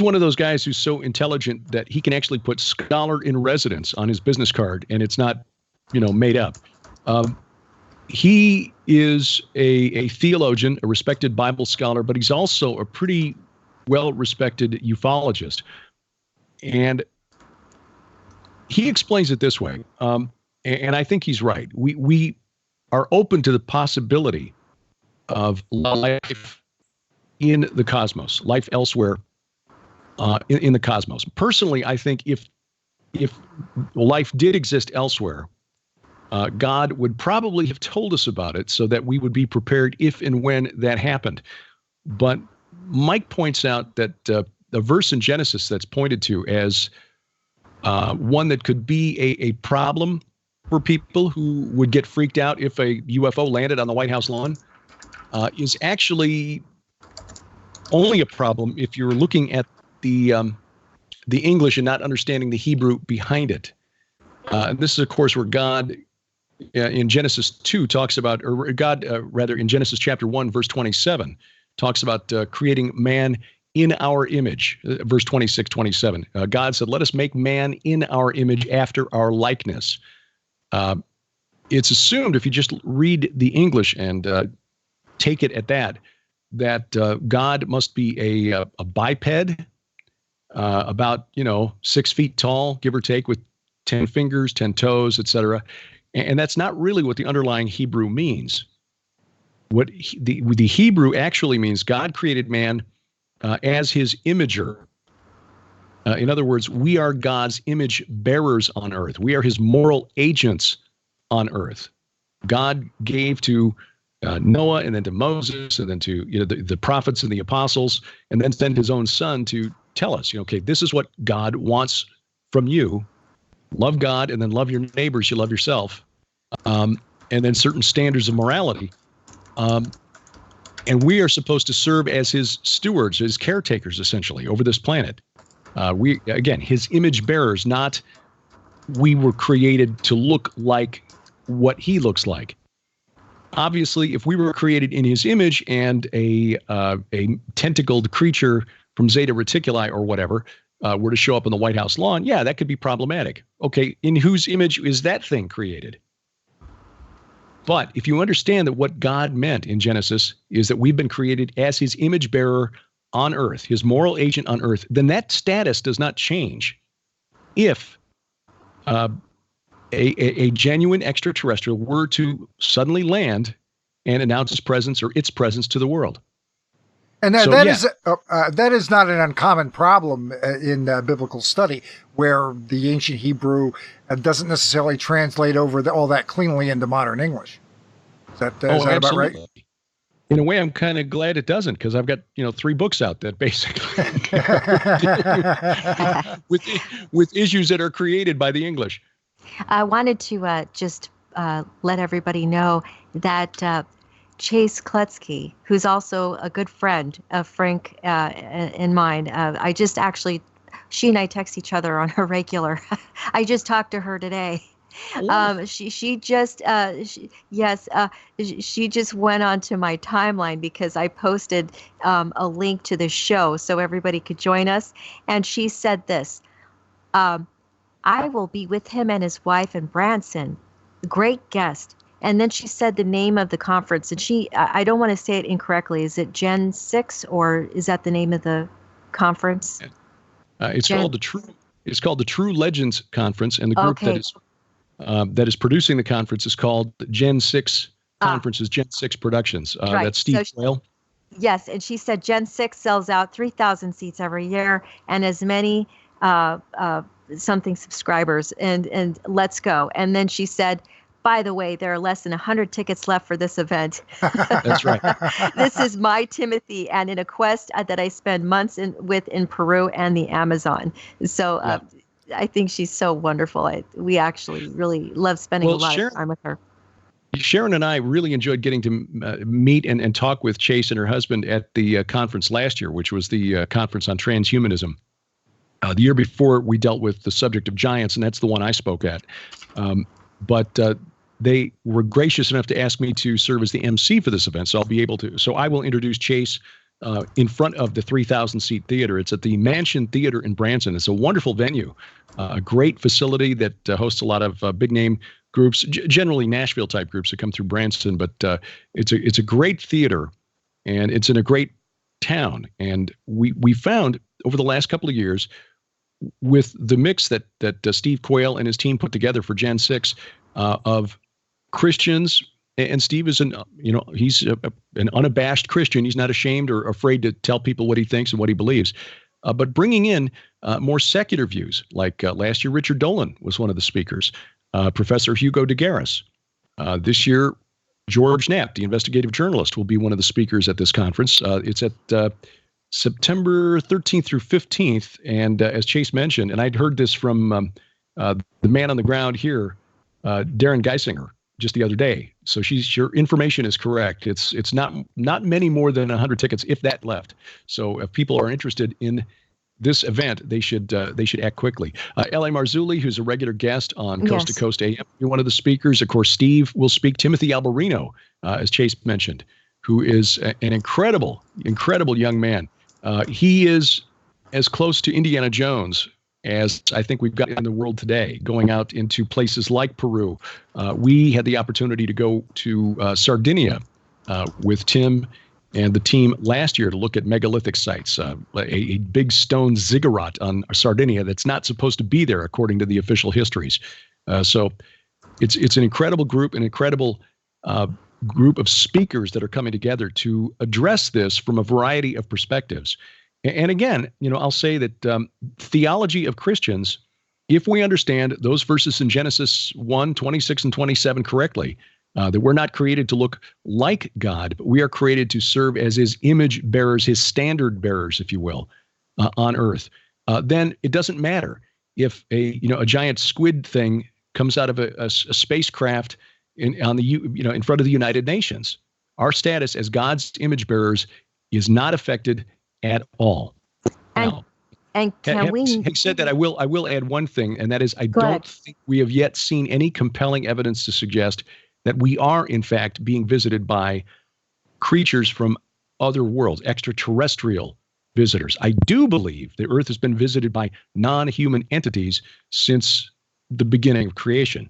Speaker 3: one of those guys who's so intelligent that he can actually put scholar in residence on his business card, and it's not, made up. He is a theologian, a respected Bible scholar, but he's also a pretty well-respected ufologist. And he explains it this way. And I think he's right. We are open to the possibility of life in the cosmos, life elsewhere in the cosmos. Personally, I think if life did exist elsewhere, God would probably have told us about it so that we would be prepared if and when that happened. But Mike points out that a verse in Genesis that's pointed to as one that could be a problem for people who would get freaked out if a UFO landed on the White House lawn is actually only a problem if you're looking at the English and not understanding the Hebrew behind it. And this is, of course, where God in Genesis 2 talks about, or God, rather, in Genesis chapter 1, verse 27, talks about creating man in our image. Verse 26, 27. God said, let us make man in our image after our likeness. It's assumed, if you just read the English and take it at that God must be a biped, about 6 feet tall, give or take, with 10 fingers, 10 toes, etc. And that's not really what the underlying Hebrew means. What the Hebrew actually means, God created man as his imager. In other words, we are God's image bearers on earth. We are his moral agents on earth. God gave to Noah, and then to Moses, and then to the prophets and the apostles, and then sent his own son to tell us, okay, this is what God wants from you. Love God, and then love your neighbors. You love yourself, and then certain standards of morality. And we are supposed to serve as his stewards, his caretakers, essentially, over this planet. We, again, his image bearers, not we were created to look like what he looks like. Obviously, if we were created in his image and a tentacled creature from Zeta Reticuli or whatever were to show up on the White House lawn, yeah, that could be problematic. Okay, in whose image is that thing created? But if you understand that what God meant in Genesis is that we've been created as his image bearer on earth, his moral agent on earth, then that status does not change if a genuine extraterrestrial were to suddenly land and announce his presence or its presence to the world.
Speaker 1: And that is not an uncommon problem in biblical study, where the ancient Hebrew doesn't necessarily translate over all that cleanly into modern English. Is that about right?
Speaker 3: In a way, I'm kind of glad it doesn't, because I've got 3 books out that basically with issues that are created by the English.
Speaker 2: I wanted to just let everybody know that Chase Kletsky, who's also a good friend of Frank and mine, I just actually, she and I text each other on a regular. I just talked to her today. She just went onto my timeline because I posted a link to the show so everybody could join us, and she said this. I will be with him and his wife in Branson. Great guest. And then she said the name of the conference, and I don't want to say it incorrectly. Is it Gen 6, or is that the name of the conference?
Speaker 3: It's called the True Legends Conference, and the group that is producing the conference is called Gen 6 Conferences, Gen 6 Productions. Right. That's Steve Quayle.
Speaker 2: Yes, and she said Gen 6 sells out 3,000 seats every year, and as many something subscribers, and let's go. And then she said, by the way, there are less than 100 tickets left for this event.
Speaker 3: That's right.
Speaker 2: This is my Timothy, and in a quest that I spend months in Peru and the Amazon. So I think she's so wonderful. We actually really love spending a lot of time with her.
Speaker 3: Sharon and I really enjoyed getting to meet and talk with Chase and her husband at the conference last year, which was the conference on transhumanism. The year before, we dealt with the subject of giants, and that's the one I spoke at. But they were gracious enough to ask me to serve as the MC for this event, so I'll be able to. So I will introduce Chase in front of the 3,000-seat theater. It's at the Mansion Theater in Branson. It's a wonderful venue, a great facility that hosts a lot of big-name groups, generally Nashville-type groups that come through Branson. But it's a great theater, and it's in a great town. And we found over the last couple of years, with the mix that Steve Quayle and his team put together for Gen 6 of Christians And Steve is he's an unabashed Christian. He's not ashamed or afraid to tell people what he thinks and what he believes. But bringing in more secular views, like last year, Richard Dolan was one of the speakers. Professor Hugo de Garis. This year, George Knapp, the investigative journalist, will be one of the speakers at this conference. It's at September 13th through 15th. And as Chase mentioned, and I'd heard this from the man on the ground here, Darren Geisinger, just the other day. So your information is correct. It's not many more than 100 tickets, if that, left. So if people are interested in this event, they should act quickly. L.A. Marzulli, who's a regular guest on Coast to Coast AM, be one of the speakers. Of course, Steve will speak. Timothy Alberino, as Chase mentioned, who is an incredible young man. He is as close to Indiana Jones as I think we've got in the world today, going out into places like Peru. We had the opportunity to go to Sardinia with Tim and the team last year to look at megalithic sites, a big stone ziggurat on Sardinia that's not supposed to be there according to the official histories. So it's an incredible group, an incredible group of speakers that are coming together to address this from a variety of perspectives. And again, I'll say that theology of Christians, if we understand those verses in Genesis 1, 26 and 27 correctly, that we're not created to look like God, but we are created to serve as his image bearers, his standard bearers, if you will, on earth. Then it doesn't matter if a giant squid thing comes out of a spacecraft in front of the United Nations. Our status as God's image bearers is not affected at all.
Speaker 2: And can
Speaker 3: having said that, I will add one thing, and that is I don't think we have yet seen any compelling evidence to suggest that we are, in fact, being visited by creatures from other worlds, extraterrestrial visitors. I do believe the Earth has been visited by non-human entities since the beginning of creation.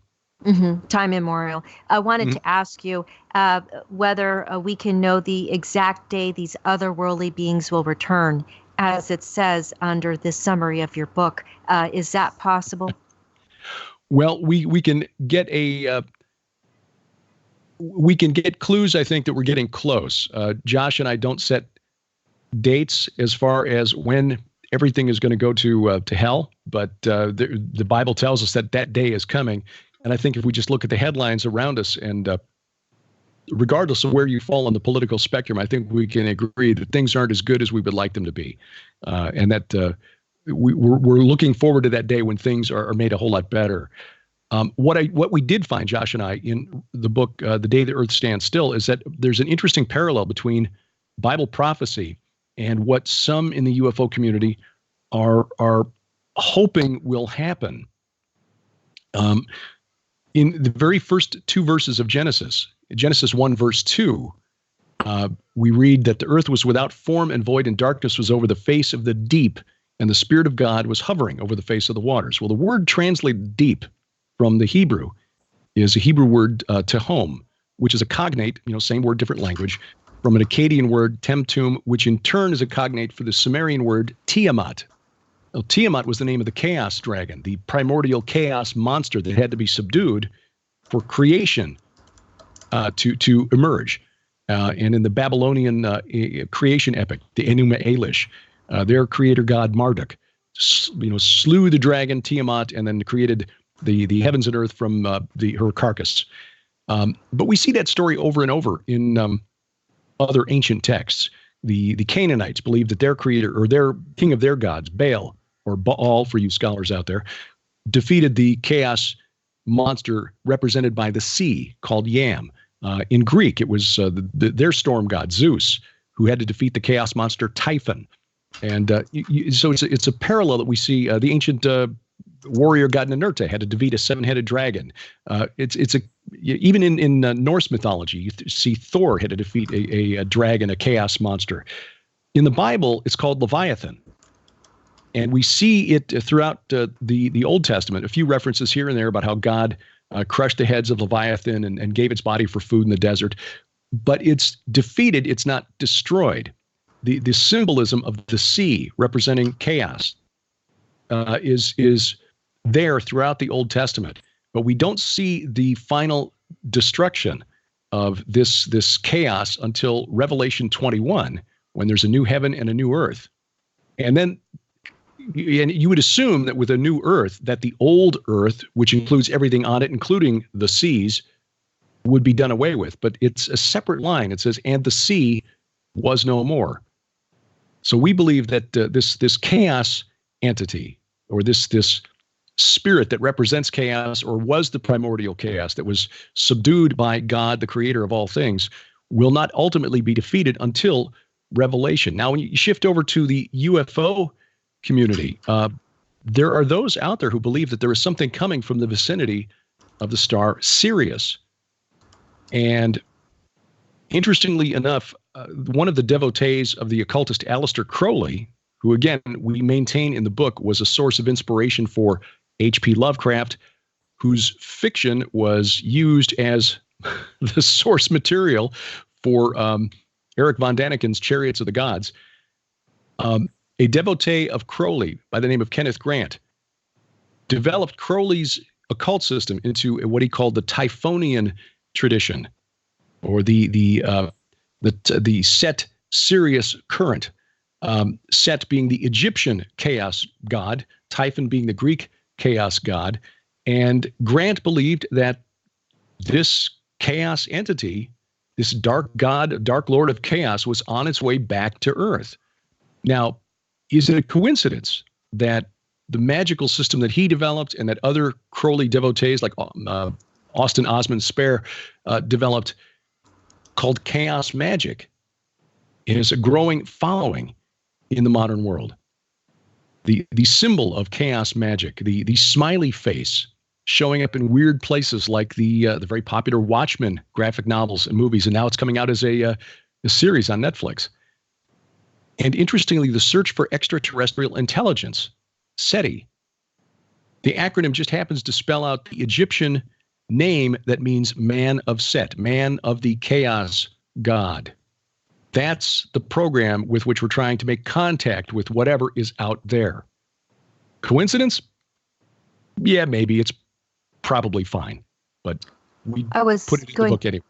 Speaker 2: Time immemorial. I wanted to ask you whether we can know the exact day these otherworldly beings will return, as it says under the summary of your book. Is that possible?
Speaker 3: Well, we can get we can get clues, I think, that we're getting close. Josh and I don't set dates as far as when everything is going to go to hell, but the Bible tells us that day is coming. And I think if we just look at the headlines around us, and regardless of where you fall on the political spectrum, I think we can agree that things aren't as good as we would like them to be, and that we're looking forward to that day when things are made a whole lot better. What we did find, Josh and I, in the book, The Day the Earth Stands Still, is that there's an interesting parallel between Bible prophecy and what some in the UFO community are hoping will happen. In the very first two verses of Genesis 1, verse 2, we read that the earth was without form and void, and darkness was over the face of the deep, and the Spirit of God was hovering over the face of the waters. Well, the word translated deep from the Hebrew is a Hebrew word tehom, which is a cognate, same word, different language, from an Akkadian word temtum, which in turn is a cognate for the Sumerian word Tiamat. Well, Tiamat was the name of the chaos dragon, the primordial chaos monster that had to be subdued for creation to emerge. And in the Babylonian creation epic, the Enuma Elish, their creator god Marduk, slew the dragon Tiamat and then created the heavens and earth from her carcass. But we see that story over and over in other ancient texts. The Canaanites believed that their creator, or their king of their gods, Baal, or Baal for you scholars out there, defeated the chaos monster represented by the sea called Yam. In Greek, it was their storm god, Zeus, who had to defeat the chaos monster Typhon. And so it's a parallel that we see. The ancient warrior god Ninurta had to defeat a seven-headed dragon. Even in Norse mythology, you see Thor had to defeat a dragon, a chaos monster. In the Bible, it's called Leviathan. And we see it throughout the Old Testament, a few references here and there about how God crushed the heads of Leviathan and gave its body for food in the desert. But it's defeated, it's not destroyed. The symbolism of the sea representing chaos is there throughout the Old Testament. But we don't see the final destruction of this chaos until Revelation 21, when there's a new heaven and a new earth. And then you would assume that with a new earth, that the old earth, which includes everything on it, including the seas, would be done away with. But it's a separate line. It says, and the sea was no more. So we believe that this chaos entity, or this spirit that represents chaos, or was the primordial chaos that was subdued by God, the creator of all things, will not ultimately be defeated until Revelation. Now, when you shift over to the UFO community, there are those out there who believe that there is something coming from the vicinity of the star Sirius. And interestingly enough, one of the devotees of the occultist Aleister Crowley, who again we maintain in the book was a source of inspiration for H.P. Lovecraft, whose fiction was used as the source material for Eric von Daniken's Chariots of the Gods. A devotee of Crowley by the name of Kenneth Grant developed Crowley's occult system into what he called the Typhonian tradition, or the Set Sirius current. Set being the Egyptian chaos god, Typhon being the Greek chaos god. And Grant believed that this chaos entity, this dark god, dark lord of chaos, was on its way back to Earth. Now, is it a coincidence that the magical system that he developed and that other Crowley devotees like Austin Osman Spare developed, called chaos magic, is a growing following in the modern world? The symbol of chaos magic, the smiley face, showing up in weird places like the very popular Watchmen graphic novels and movies, and now it's coming out as a series on Netflix. And interestingly, the search for extraterrestrial intelligence, SETI, the acronym just happens to spell out the Egyptian name that means man of Set, man of the chaos god. That's the program with which we're trying to make contact with whatever is out there. Coincidence? Yeah, maybe. It's probably fine. But we put it in the book anyway.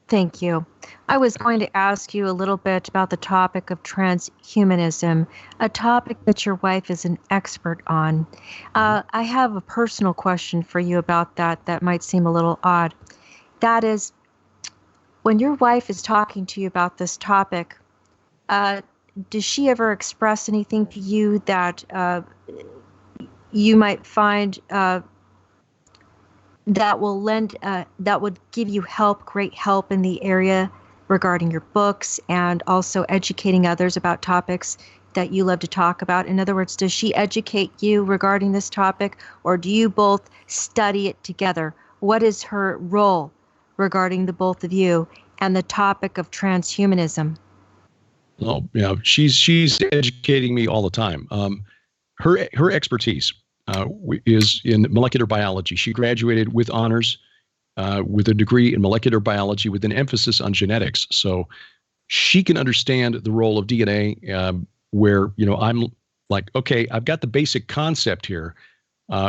Speaker 2: Thank you. I was going to ask you a little bit about the topic of transhumanism, a topic that your wife is an expert on. I have a personal question for you about that might seem a little odd. That is, when your wife is talking to you about this topic, does she ever express anything to you that you might find that would give you great help in the area regarding your books and also educating others about topics that you love to talk about? In other words, does she educate you regarding this topic, or do you both study it together? What is her role regarding the both of you and the topic of transhumanism?
Speaker 3: Oh, yeah, she's educating me all the time. Her expertise is in molecular biology. She graduated with honors, with a degree in molecular biology with an emphasis on genetics. So she can understand the role of DNA, where, I'm like, okay, I've got the basic concept here.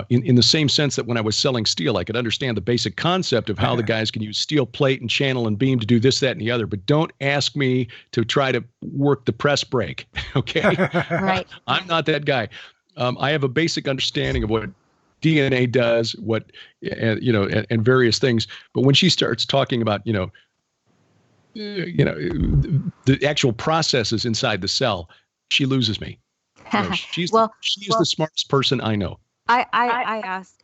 Speaker 3: In the same sense that when I was selling steel, I could understand the basic concept of how the guys can use steel plate and channel and beam to do this, that, and the other. But don't ask me to try to work the press brake. Okay.
Speaker 2: Right.
Speaker 3: I'm not that guy. I have a basic understanding of what DNA does, and various things. But when she starts talking about, the actual processes inside the cell, she loses me. She's the smartest person I know.
Speaker 2: I asked,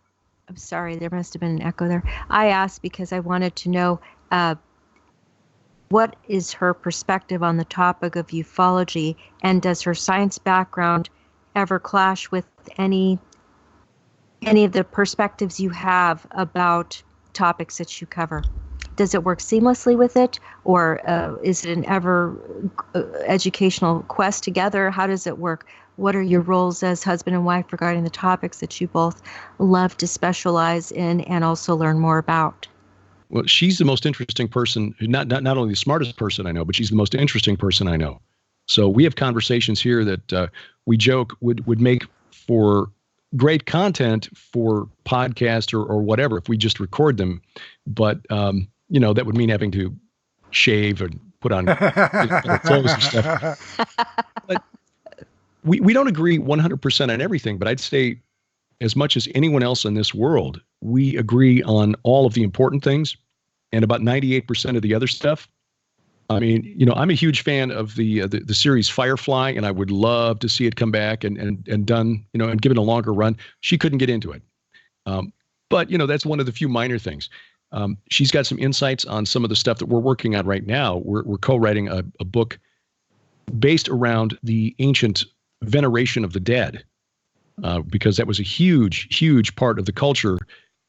Speaker 2: I'm sorry, there must have been an echo there. I asked because I wanted to know what is her perspective on the topic of ufology, and does her science background ever clash with any of the perspectives you have about topics that you cover? Does it work seamlessly with it, or is it an ever educational quest together? How does it work? What are your roles as husband and wife regarding the topics that you both love to specialize in and also learn more about?
Speaker 3: Well, she's the most interesting person, not only the smartest person I know, but she's the most interesting person I know. So we have conversations here that we joke would make for great content for podcast or whatever if we just record them. But that would mean having to shave and put on clothes and stuff. But we don't agree 100% on everything, but I'd say as much as anyone else in this world, we agree on all of the important things and about 98% of the other stuff. I mean, I'm a huge fan of the series Firefly, and I would love to see it come back and done, and given a longer run. She couldn't get into it. But that's one of the few minor things. She's got some insights on some of the stuff that we're working on right now. We're co-writing a book based around the ancient veneration of the dead, because that was a huge, huge part of the culture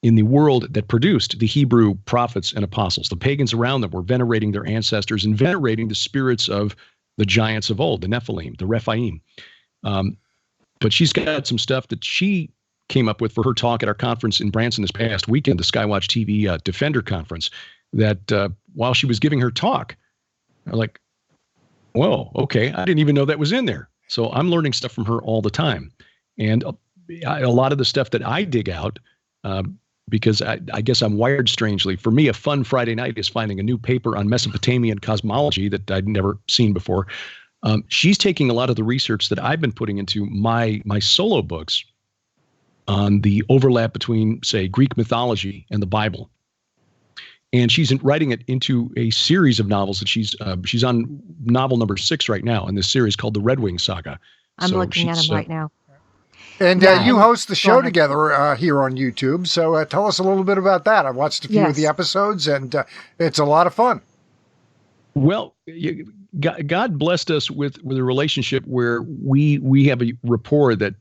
Speaker 3: in the world that produced the Hebrew prophets and apostles. The pagans around them were venerating their ancestors and venerating the spirits of the giants of old, the Nephilim, the Rephaim. But she's got some stuff that she came up with for her talk at our conference in Branson this past weekend, the Skywatch TV Defender Conference, that while she was giving her talk, I'm like, whoa, okay, I didn't even know that was in there. So I'm learning stuff from her all the time. And a lot of the stuff that I dig out, because I guess I'm wired strangely. For me, a fun Friday night is finding a new paper on Mesopotamian cosmology that I'd never seen before. She's taking a lot of the research that I've been putting into my solo books on the overlap between, say, Greek mythology and the Bible. And she's writing it into a series of novels that she's on novel number 6 right now in this series called the Red Wing Saga.
Speaker 2: I'm looking at them right now.
Speaker 1: And you host the show together here on YouTube. So tell us a little bit about that. I've watched a few of the episodes, and it's a lot of fun.
Speaker 3: Well, God blessed us with a relationship where we have a rapport that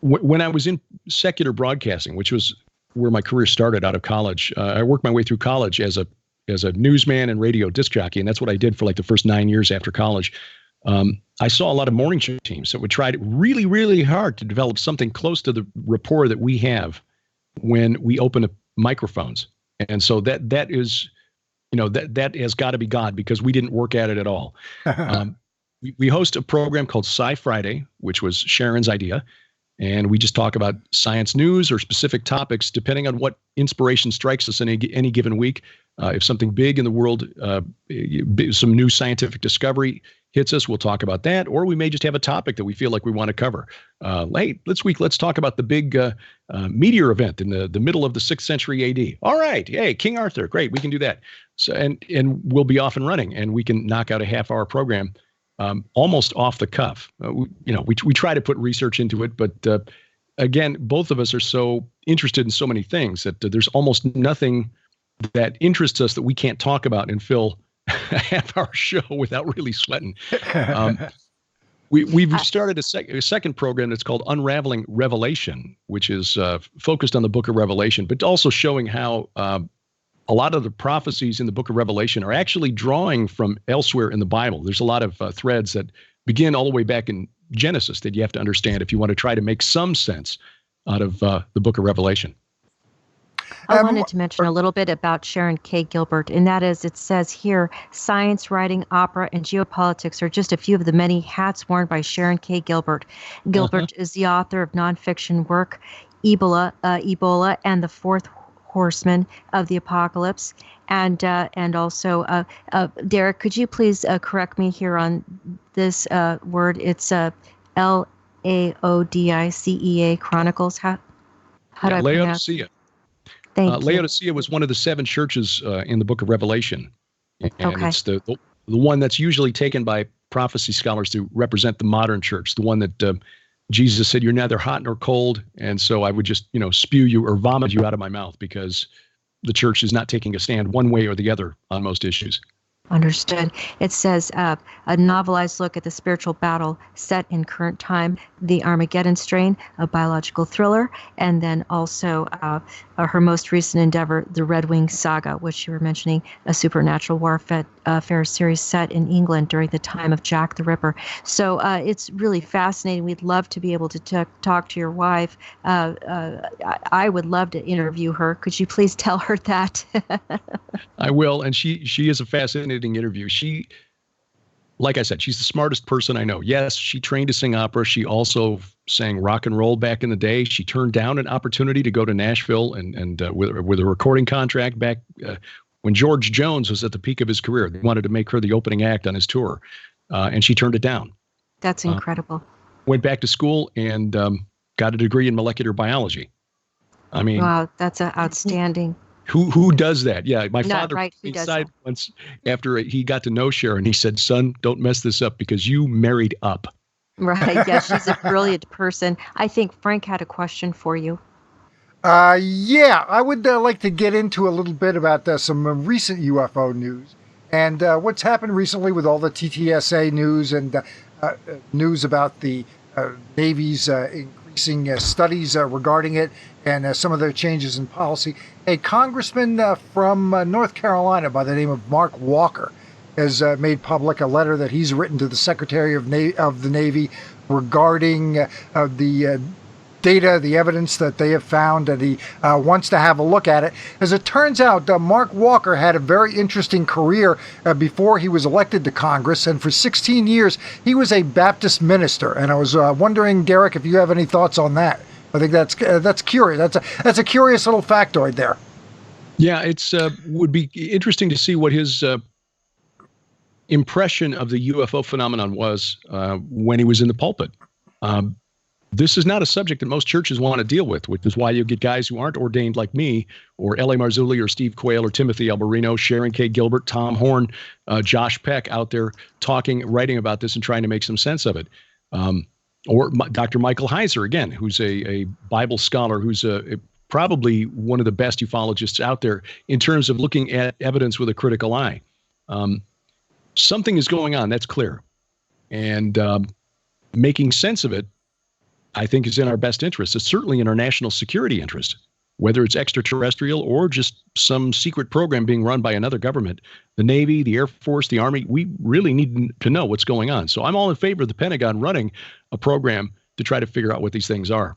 Speaker 3: when I was in secular broadcasting, which was where my career started out of college, I worked my way through college as a newsman and radio disc jockey, and that's what I did for like the first 9 years after college. I saw a lot of morning show teams that would try really, really hard to develop something close to the rapport that we have when we open up microphones. And so that is, that has got to be God, because we didn't work at it at all. We host a program called SciFriday, which was Sharon's idea. And we just talk about science news or specific topics, depending on what inspiration strikes us in any given week. If something big in the world, some new scientific discovery hits us, we'll talk about that. Or we may just have a topic that we feel like we want to cover. Hey, let's talk about the big meteor event in the middle of the 6th century AD. All right. Hey, King Arthur. Great. We can do that. So, and we'll be off and running, and we can knock out a half-hour program almost off the cuff. We try to put research into it, but again, both of us are so interested in so many things that there's almost nothing that interests us that we can't talk about and fill a half-hour show without really sweating. We've started a second program that's called Unraveling Revelation, which is focused on the book of Revelation, but also showing how a lot of the prophecies in the book of Revelation are actually drawing from elsewhere in the Bible. There's a lot of threads that begin all the way back in Genesis that you have to understand if you want to try to make some sense out of the book of Revelation.
Speaker 2: I wanted to mention a little bit about Sharon K. Gilbert, and that is, it says here, science, writing, opera, and geopolitics are just a few of the many hats worn by Sharon K. Gilbert. Gilbert is the author of nonfiction work, Ebola and the Fourth Horseman of the Apocalypse. And also, Derek, could you please correct me here on this word? It's Laodicea Chronicles. How do I pronounce it?
Speaker 3: Laodicea. Laodicea was one of the 7 churches in the book of Revelation. And it's the one that's usually taken by prophecy scholars to represent the modern church, the one that Jesus said, "You're neither hot nor cold, and so I would just, spew you or vomit you out of my mouth," because the church is not taking a stand one way or the other on most issues.
Speaker 2: Understood. It says a novelized look at the spiritual battle set in current time, the Armageddon strain, a biological thriller, and then also her most recent endeavor, the Red Wing Saga, which you were mentioning, a supernatural warfare series set in England during the time of Jack the Ripper. So it's really fascinating. We'd love to be able to talk to your wife. I would love to interview her. Could you please tell her that?
Speaker 3: I will, and she is a fascinating interview. like I said, she's the smartest person I know. Yes, she trained to sing opera. She also sang rock and roll back in the day. She turned down an opportunity to go to Nashville and with a recording contract back when George Jones was at the peak of his career. They wanted to make her the opening act on his tour, and she turned it down.
Speaker 2: That's incredible.
Speaker 3: Went back to school and got a degree in molecular biology. I mean,
Speaker 2: wow, that's outstanding.
Speaker 3: Who does that? Yeah, my father
Speaker 2: right, who does that?
Speaker 3: once after he got to know Sharon, he said, "Son, don't mess this up because you married up."
Speaker 2: Right. Yeah, she's a brilliant person. I think Frank had a question for you.
Speaker 1: Yeah, I would like to get into a little bit about some recent UFO news and what's happened recently with all the TTSA news and news about the Navy's increasing studies regarding it and some of their changes in policy. A congressman from North Carolina by the name of Mark Walker has made public a letter that he's written to the Secretary of the Navy regarding the data, the evidence that they have found, and he wants to have a look at it. As it turns out, Mark Walker had a very interesting career before he was elected to Congress, and for 16 years, he was a Baptist minister. And I was wondering, Derek, if you have any thoughts on that. I think that's curious. That's a curious little factoid there.
Speaker 3: Yeah, it's would be interesting to see what his impression of the UFO phenomenon was when he was in the pulpit. This is not a subject that most churches want to deal with, which is why you get guys who aren't ordained like me, or L.A. Marzulli, or Steve Quayle, or Timothy Alberino, Sharon K. Gilbert, Tom Horn, Josh Peck out there talking, writing about this and trying to make some sense of it. Or Dr. Michael Heiser, again, who's a Bible scholar, who's probably one of the best ufologists out there in terms of looking at evidence with a critical eye. Something is going on, that's clear. And making sense of it, I think, is in our best interest. It's certainly in our national security interest, whether it's extraterrestrial or just some secret program being run by another government. The Navy, the Air Force, the Army, we really need to know what's going on. So I'm all in favor of the Pentagon running a program to try to figure out what these things are.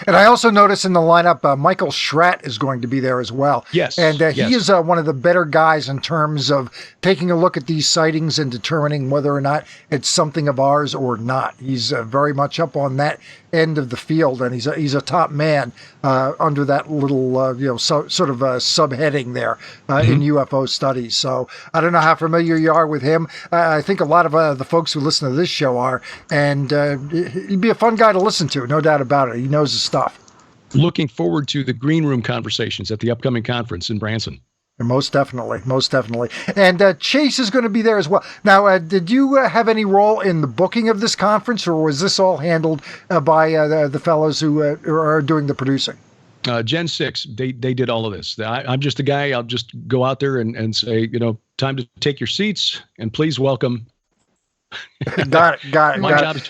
Speaker 1: And I also noticed in the lineup, Michael Schratt is going to be there as well.
Speaker 3: Yes.
Speaker 1: And he is one of the better guys in terms of taking a look at these sightings and determining whether or not it's something of ours or not. He's very much up on that end of the field, and he's a top man under that little sort of subheading there in UFO studies. So I don't know how familiar you are with him. I think a lot of the folks who listen to this show are, and he'd be a fun guy to listen to, no doubt about it. He knows his stuff.
Speaker 3: Looking forward to the green room conversations at the upcoming conference in Branson.
Speaker 1: Most definitely. And Chase is going to be there as well. Now, did you have any role in the booking of this conference, or was this all handled by the fellows who are doing the producing?
Speaker 3: Gen 6, they did all of this. I'm just a guy. I'll just go out there and say, time to take your seats and please welcome.
Speaker 1: Got it.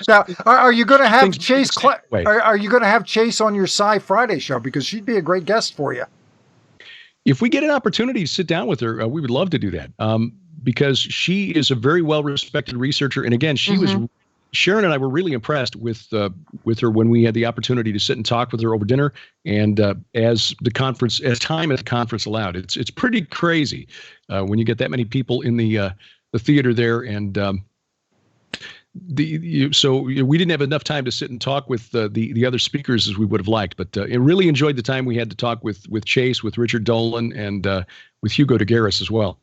Speaker 1: Now, are you going to have Chase? Are you going to have Chase on your SciFriday show? Because she'd be a great guest for you.
Speaker 3: If we get an opportunity to sit down with her, we would love to do that because she is a very well-respected researcher. And again, Sharon and I were really impressed with her when we had the opportunity to sit and talk with her over dinner. And as time at the conference allowed, it's pretty crazy when you get that many people in the theater there. And so we didn't have enough time to sit and talk with the other speakers as we would have liked, but I really enjoyed the time we had to talk with Chase, with Richard Dolan, and with Hugo de Garis as well.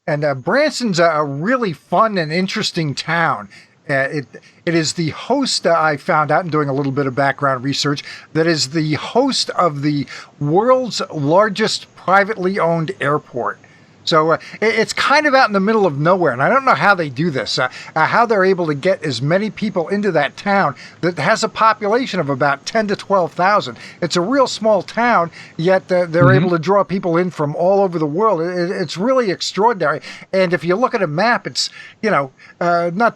Speaker 1: And Branson's a really fun and interesting town. It is the host, I found out in doing a little bit of background research, that is the host of the world's largest privately owned airport. So it's kind of out in the middle of nowhere, and I don't know how they do this, how they're able to get as many people into that town that has a population of about 10 to 12,000. It's a real small town, yet they're able to draw people in from all over the world. It's really extraordinary. And if you look at a map, it's, not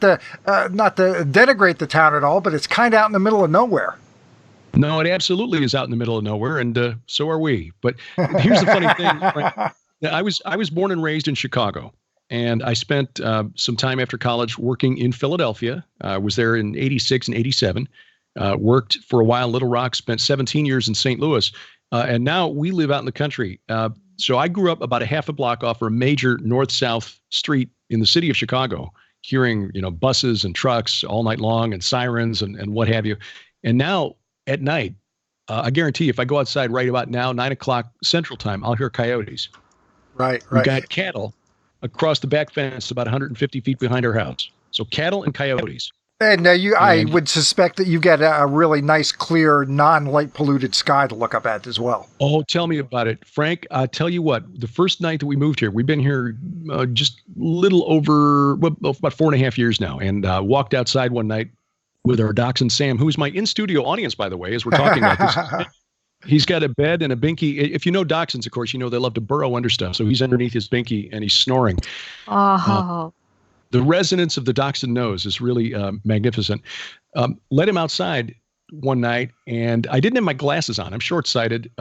Speaker 1: to denigrate the town at all, but it's kind of out in the middle of nowhere.
Speaker 3: No, it absolutely is out in the middle of nowhere, and so are we. But here's the funny thing, Frank. I was born and raised in Chicago, and I spent some time after college working in Philadelphia. I was there in 86 and 87, worked for a while in Little Rock, spent 17 years in St. Louis, and now we live out in the country. So I grew up about a half a block off a major north-south street in the city of Chicago, hearing, buses and trucks all night long and sirens and what have you. And now at night, I guarantee if I go outside right about now, 9 o'clock Central Time, I'll hear coyotes.
Speaker 1: Right.
Speaker 3: We got cattle across the back fence about 150 feet behind our house. So cattle and coyotes.
Speaker 1: And I would suspect that you get a really nice, clear, non-light polluted sky to look up at as well.
Speaker 3: Oh, tell me about it. Frank, I tell you what, the first night that we moved here, we've been here just a little over, about 4.5 years now, and walked outside one night with our dachshund Sam, who's my in-studio audience, by the way, as we're talking about this. He's got a bed and a binky. If you know dachshunds, of course, you know they love to burrow under stuff. So he's underneath his binky and he's snoring.
Speaker 2: Oh.
Speaker 3: The resonance of the dachshund nose is really magnificent. Let him outside one night, and I didn't have my glasses on. I'm short-sighted,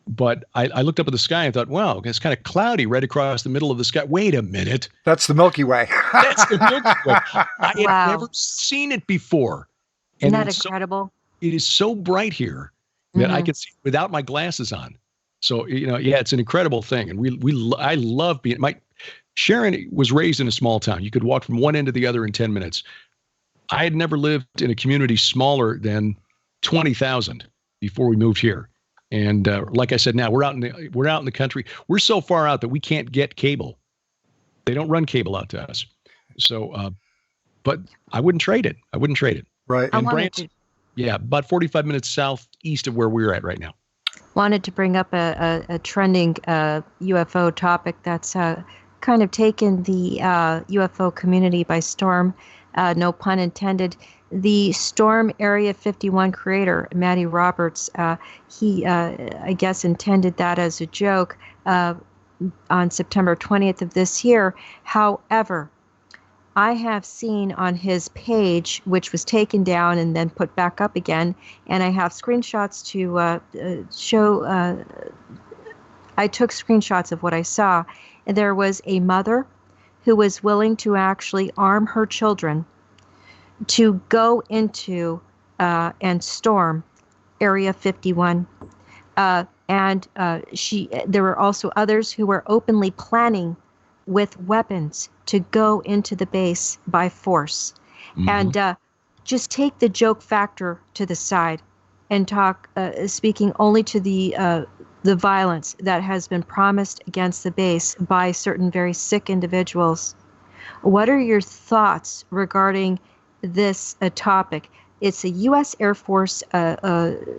Speaker 3: but I looked up at the sky and thought, wow, it's kind of cloudy right across the middle of the sky. Wait a minute.
Speaker 1: That's the Milky Way.
Speaker 3: That's the Milky Way. I had never seen it before.
Speaker 2: Isn't that incredible?
Speaker 3: It is so bright here that I can see without my glasses on. So, it's an incredible thing. And I love being, Sharon was raised in a small town. You could walk from one end to the other in 10 minutes. I had never lived in a community smaller than 20,000 before we moved here. And like I said, now we're out in the country. We're so far out that we can't get cable. They don't run cable out to us. So, but I wouldn't trade it.
Speaker 1: Right.
Speaker 3: And Branson, about 45 minutes southeast of where we're at right now.
Speaker 2: Wanted to bring up a trending UFO topic that's kind of taken the UFO community by storm, no pun intended. The Storm Area 51 creator, Matty Roberts, he, I guess, intended that as a joke on September 20th of this year. However, I have seen on his page, which was taken down and then put back up again, and I have screenshots to show. I took screenshots of what I saw. There was a mother who was willing to actually arm her children to go into and storm Area 51. And there were also others who were openly planning with weapons to go into the base by force. And just take the joke factor to the side and talk, speaking only to the violence that has been promised against the base by certain very sick individuals. What are your thoughts regarding this topic? It's a U.S. Air Force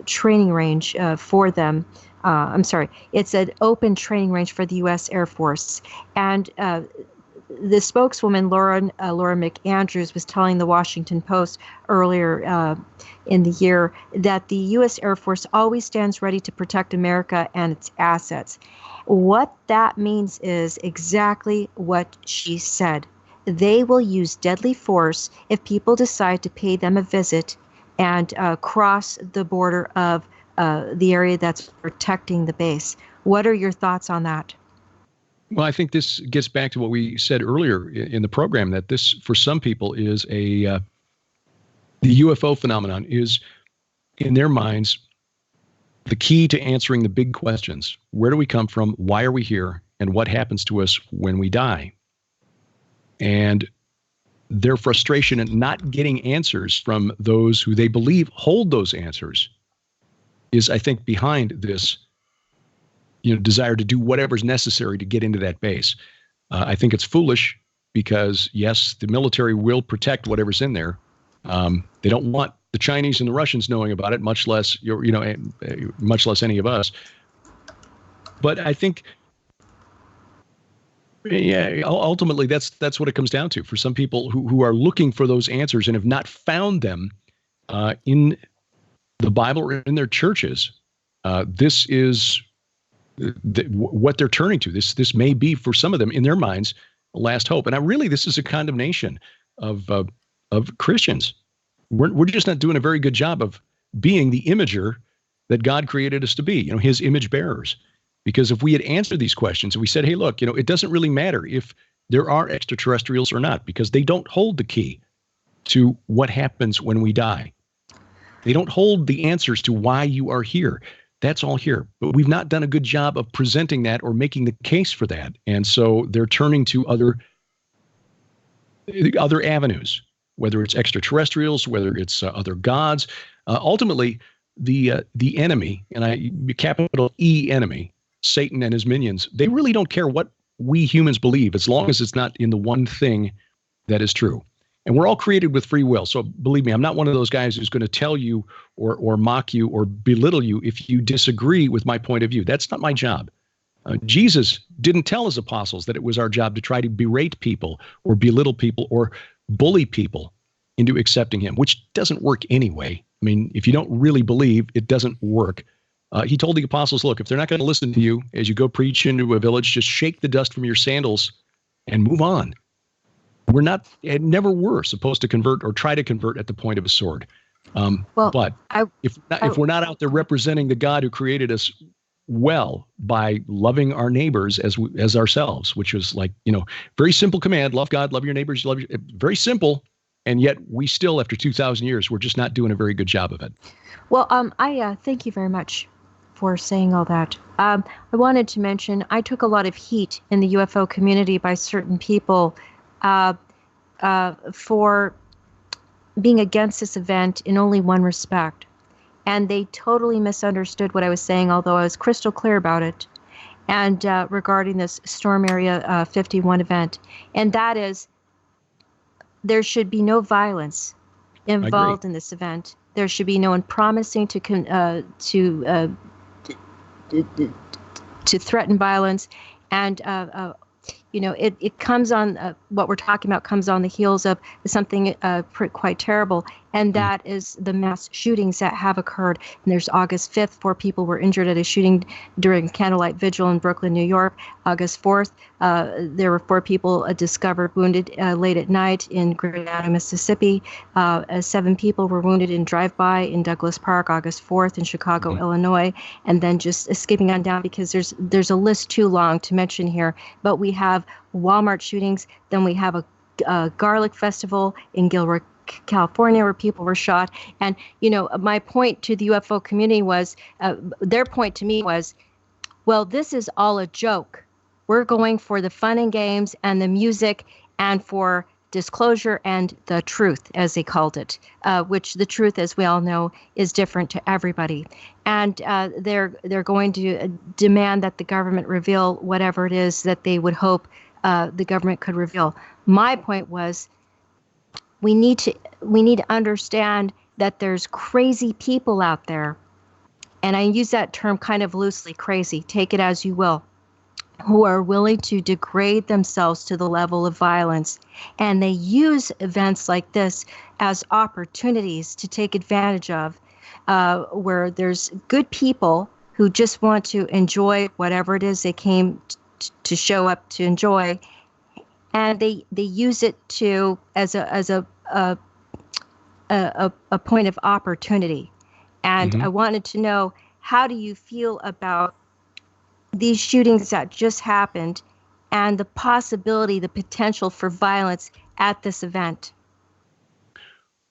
Speaker 2: training range for them. It's an open training range for the U.S. Air Force. And the spokeswoman, Laura McAndrews, was telling the Washington Post earlier in the year that the U.S. Air Force always stands ready to protect America and its assets. What that means is exactly what she said. They will use deadly force if people decide to pay them a visit and cross the border of the area that's protecting the base. What are your thoughts on that?
Speaker 3: Well, I think this gets back to what we said earlier in the program, that this, for some people, is the UFO phenomenon is, in their minds, the key to answering the big questions. Where do we come from? Why are we here? And what happens to us when we die? And their frustration at not getting answers from those who they believe hold those answers is, I think, behind this desire to do whatever's necessary to get into that base. I think it's foolish because, yes, the military will protect whatever's in there. They don't want the Chinese and the Russians knowing about it, much less any of us. But I think, ultimately that's what it comes down to for some people who are looking for those answers and have not found them in the Bible or in their churches. This is what they're turning to. This may be, for some of them, in their minds, a last hope. And this is a condemnation of Christians. We're just not doing a very good job of being the imager that God created us to be, his image bearers. Because if we had answered these questions and we said, hey, look, it doesn't really matter if there are extraterrestrials or not, because they don't hold the key to what happens when we die. They don't hold the answers to why you are here. That's all here. But we've not done a good job of presenting that or making the case for that. And so they're turning to other other avenues, whether it's extraterrestrials, whether it's other gods. Ultimately, the enemy, and capital E enemy, Satan and his minions, they really don't care what we humans believe as long as it's not in the one thing that is true. And we're all created with free will. So believe me, I'm not one of those guys who's going to tell you or mock you or belittle you if you disagree with my point of view. That's not my job. Jesus didn't tell his apostles that it was our job to try to berate people or belittle people or bully people into accepting him, which doesn't work anyway. I mean, if you don't really believe, it doesn't work. He told the apostles, look, if they're not going to listen to you as you go preach into a village, just shake the dust from your sandals and move on. We're not, and never were supposed to convert or try to convert at the point of a sword. But if we're not out there representing the God who created us well by loving our neighbors as ourselves, which was like, very simple command, love God, love your neighbors, very simple. And yet we still, after 2,000 years, we're just not doing a very good job of it.
Speaker 2: Well, I thank you very much for saying all that. I wanted to mention, I took a lot of heat in the UFO community by certain people for being against this event in only one respect. And they totally misunderstood what I was saying, although I was crystal clear about it, and regarding this Storm Area 51 event. And that is, there should be no violence involved in this event. There should be no one promising to threaten violence. And it comes on, what we're talking about comes on the heels of something quite terrible, and that is the mass shootings that have occurred. And there's August 5th, 4 people were injured at a shooting during candlelight vigil in Brooklyn, New York. August 4th, there were 4 people discovered wounded late at night in Grenada, Mississippi. 7 people were wounded in drive-by in Douglas Park, August 4th in Chicago, Illinois. And then just skipping on down, because there's a list too long to mention here, but we have Walmart shootings, then we have a garlic festival in Gilbert, California, where people were shot. And, my point to the UFO community was, their point to me was, well, this is all a joke. We're going for the fun and games and the music and for disclosure and the truth, as they called it, which the truth, as we all know, is different to everybody. And they're going to demand that the government reveal whatever it is that they would hope the government could reveal. My point was, we need to understand that there's crazy people out there, and I use that term kind of loosely, crazy, take it as you will, who are willing to degrade themselves to the level of violence. And they use events like this as opportunities to take advantage of, where there's good people who just want to enjoy whatever it is they came to show up to enjoy. And they use it as a point of opportunity. And I wanted to know, how do you feel about these shootings that just happened and the possibility, the potential for violence at this event?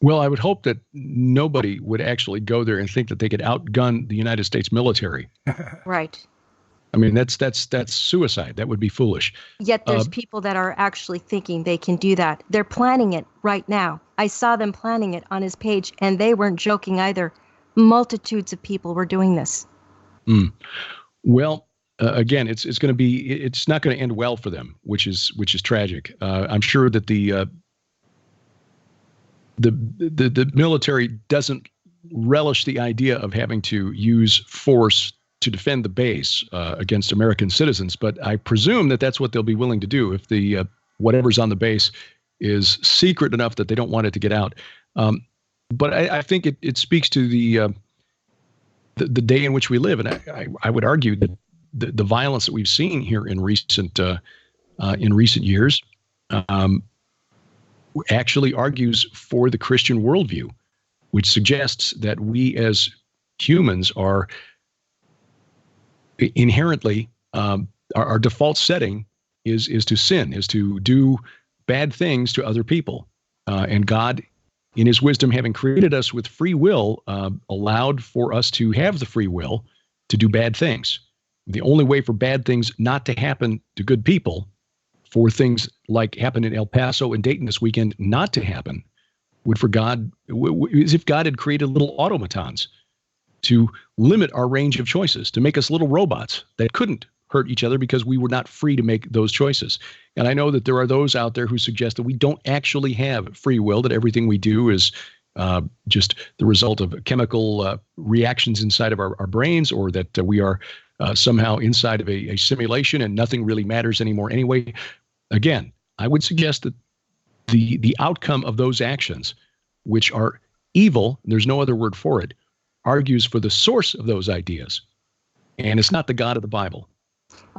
Speaker 3: Well, I would hope that nobody would actually go there and think that they could outgun the United States military.
Speaker 2: Right.
Speaker 3: I mean, that's suicide. That would be foolish.
Speaker 2: Yet there's people that are actually thinking they can do that. They're planning it right now. I saw them planning it on his page, and they weren't joking either. Multitudes of people were doing this.
Speaker 3: Well, again, it's not going to end well for them, which is tragic. I'm sure that the military doesn't relish the idea of having to use force to defend the base against American citizens, but I presume that that's what they'll be willing to do if the whatever's on the base is secret enough that they don't want it to get out. But I think it speaks to the day in which we live, and I would argue that the violence that we've seen here in recent years actually argues for the Christian worldview, which suggests that we as humans are inherently, our default setting is to sin, is to do bad things to other people. And God, in his wisdom, having created us with free will, allowed for us to have the free will to do bad things. The only way for bad things not to happen to good people, for things like happened in El Paso and Dayton this weekend not to happen as if God had created little automatons to limit our range of choices, to make us little robots that couldn't hurt each other because we were not free to make those choices. And I know that there are those out there who suggest that we don't actually have free will, that everything we do is just the result of chemical reactions inside of our brains, or that we are somehow inside of a simulation and nothing really matters anymore anyway. Again, I would suggest that the outcome of those actions, which are evil, there's no other word for it, argues for the source of those ideas. And it's not the God of the Bible.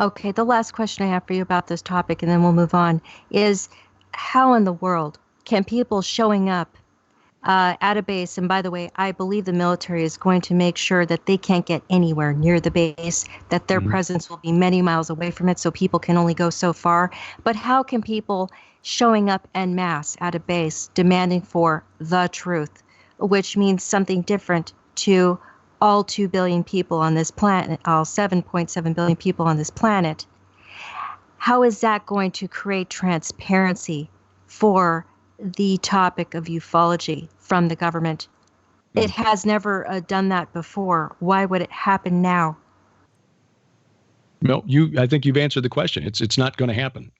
Speaker 2: Okay, the last question I have for you about this topic, and then we'll move on, is how in the world can people showing up at a base, and by the way, I believe the military is going to make sure that they can't get anywhere near the base, that their presence will be many miles away from it, so people can only go so far. But how can people showing up en masse at a base demanding for the truth, which means something different to all 2 billion people on this planet, all 7.7 billion people on this planet, how is that going to create transparency for the topic of ufology from the government? It has never done that before. Why would it happen now?
Speaker 3: No, I think you've answered the question. It's not going to happen.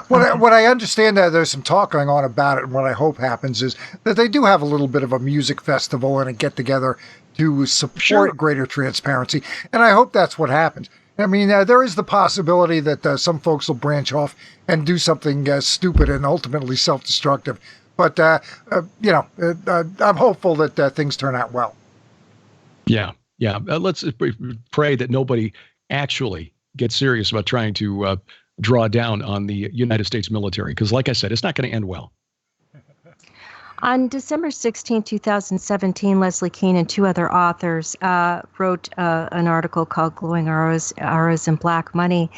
Speaker 1: What I understand, there's some talk going on about it, and what I hope happens is that they do have a little bit of a music festival and a get-together to support greater transparency, and I hope that's what happens. I mean, there is the possibility that some folks will branch off and do something stupid and ultimately self-destructive, but I'm hopeful that things turn out well.
Speaker 3: Yeah. Let's pray that nobody actually gets serious about trying to draw down on the United States military, because like I said, it's not going to end well.
Speaker 2: On December 16, 2017, Leslie Kean and 2 other authors wrote an article called Glowing Arrows and Black Money,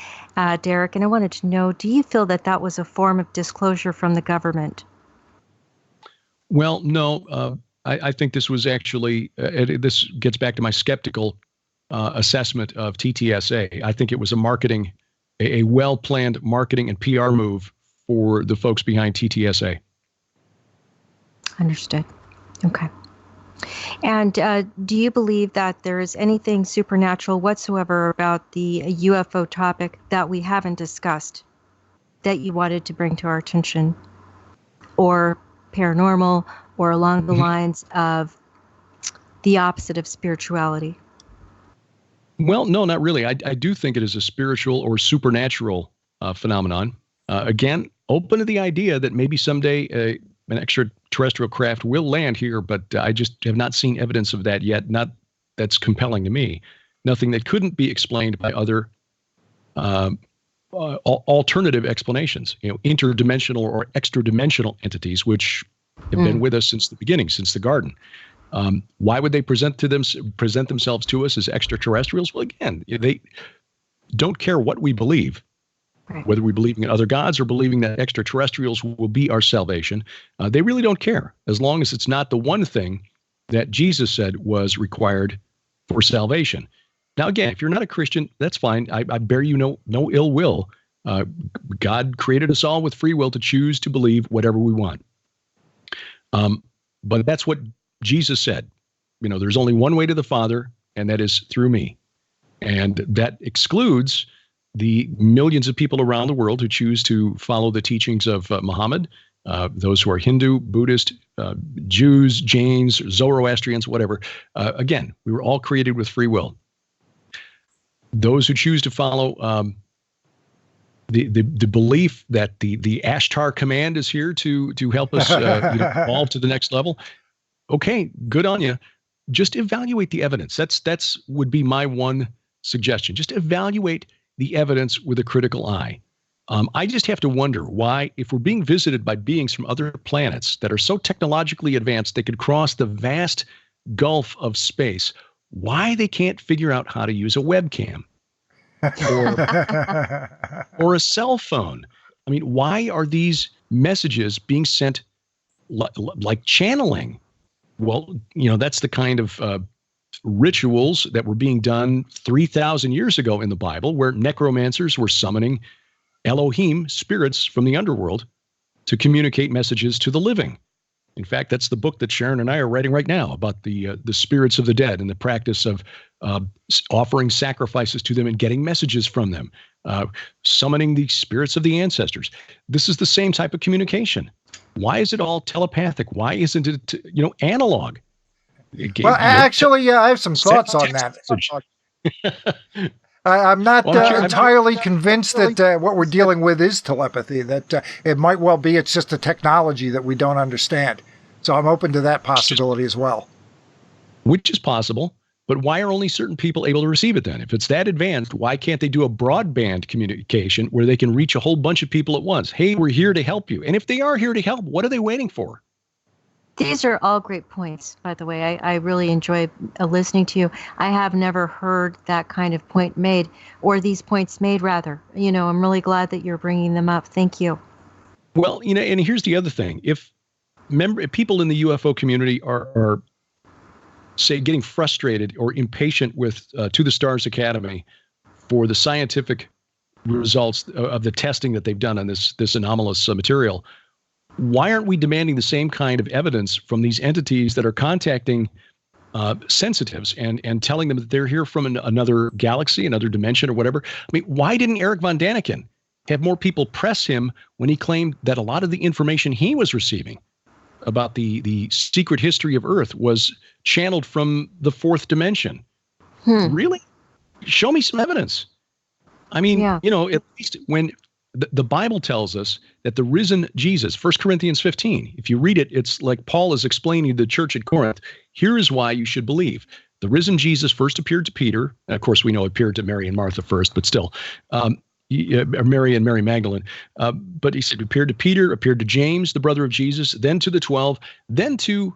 Speaker 2: Derek, and I wanted to know, do you feel that was a form of disclosure from the government?
Speaker 3: Well, no. I think this was actually, this gets back to my skeptical assessment of TTSA. I think it was a well-planned marketing and PR move for the folks behind TTSA.
Speaker 2: Understood. Okay. And do you believe that there is anything supernatural whatsoever about the UFO topic that we haven't discussed that you wanted to bring to our attention, or paranormal, or along the lines of the opposite of spirituality?
Speaker 3: Well, no, not really. I do think it is a spiritual or supernatural phenomenon. Again, open to the idea that maybe someday an extraterrestrial craft will land here, but I just have not seen evidence of that yet. Not that's compelling to me. Nothing that couldn't be explained by other alternative explanations. Interdimensional or extra-dimensional entities, which have been with us since the beginning, since the garden. Why would they present themselves to us as extraterrestrials? Well, again, they don't care what we believe, whether we believe in other gods or believing that extraterrestrials will be our salvation. They really don't care, as long as it's not the one thing that Jesus said was required for salvation. Now, again, if you're not a Christian, that's fine. I bear you no ill will. God created us all with free will to choose to believe whatever we want. But that's what Jesus said. There's only one way to the Father, and that is through me. And that excludes the millions of people around the world who choose to follow the teachings of Muhammad, those who are Hindu, Buddhist, Jews, Jains, Zoroastrians, whatever. Again, we were all created with free will. Those who choose to follow the belief that the Ashtar command is here to help us evolve to the next level. Okay, good on you. Just evaluate the evidence. That's would be my one suggestion. Just evaluate the evidence with a critical eye. I just have to wonder why, if we're being visited by beings from other planets that are so technologically advanced they could cross the vast gulf of space, why they can't figure out how to use a webcam or a cell phone. I mean, why are these messages being sent like channeling? Well, that's the kind of rituals that were being done 3,000 years ago in the Bible, where necromancers were summoning Elohim, spirits from the underworld, to communicate messages to the living. In fact, that's the book that Sharon and I are writing right now about the spirits of the dead and the practice of offering sacrifices to them and getting messages from them, summoning the spirits of the ancestors. This is the same type of communication. Why is it all telepathic? Why isn't it, analog?
Speaker 1: Well, actually, I have some thoughts on that. I'm not entirely convinced that what we're dealing with is telepathy, that it might well be it's just a technology that we don't understand. So I'm open to that possibility as well.
Speaker 3: Which is possible, but why are only certain people able to receive it then? If it's that advanced, why can't they do a broadband communication where they can reach a whole bunch of people at once? Hey, we're here to help you. And if they are here to help, what are they waiting for?
Speaker 2: These are all great points, by the way. I really enjoy listening to you. I have never heard that kind of point made, or these points made, rather. I'm really glad that you're bringing them up. Thank you.
Speaker 3: Well, and here's the other thing. If people in the UFO community are say, getting frustrated or impatient with To the Stars Academy for the scientific results of the testing that they've done on this anomalous material, why aren't we demanding the same kind of evidence from these entities that are contacting sensitives and telling them that they're here from another galaxy, another dimension, or whatever? I mean, why didn't Eric von Daniken have more people press him when he claimed that a lot of the information he was receiving about the secret history of Earth was channeled from the fourth dimension? Really? Show me some evidence. I mean, at least when the Bible tells us that the risen Jesus, 1 Corinthians 15, if you read it, it's like Paul is explaining to the church at Corinth, here is why you should believe. The risen Jesus first appeared to Peter. And of course, we know it appeared to Mary and Martha first, but still, Mary and Mary Magdalene. But he said, appeared to Peter, appeared to James, the brother of Jesus, then to the 12, then to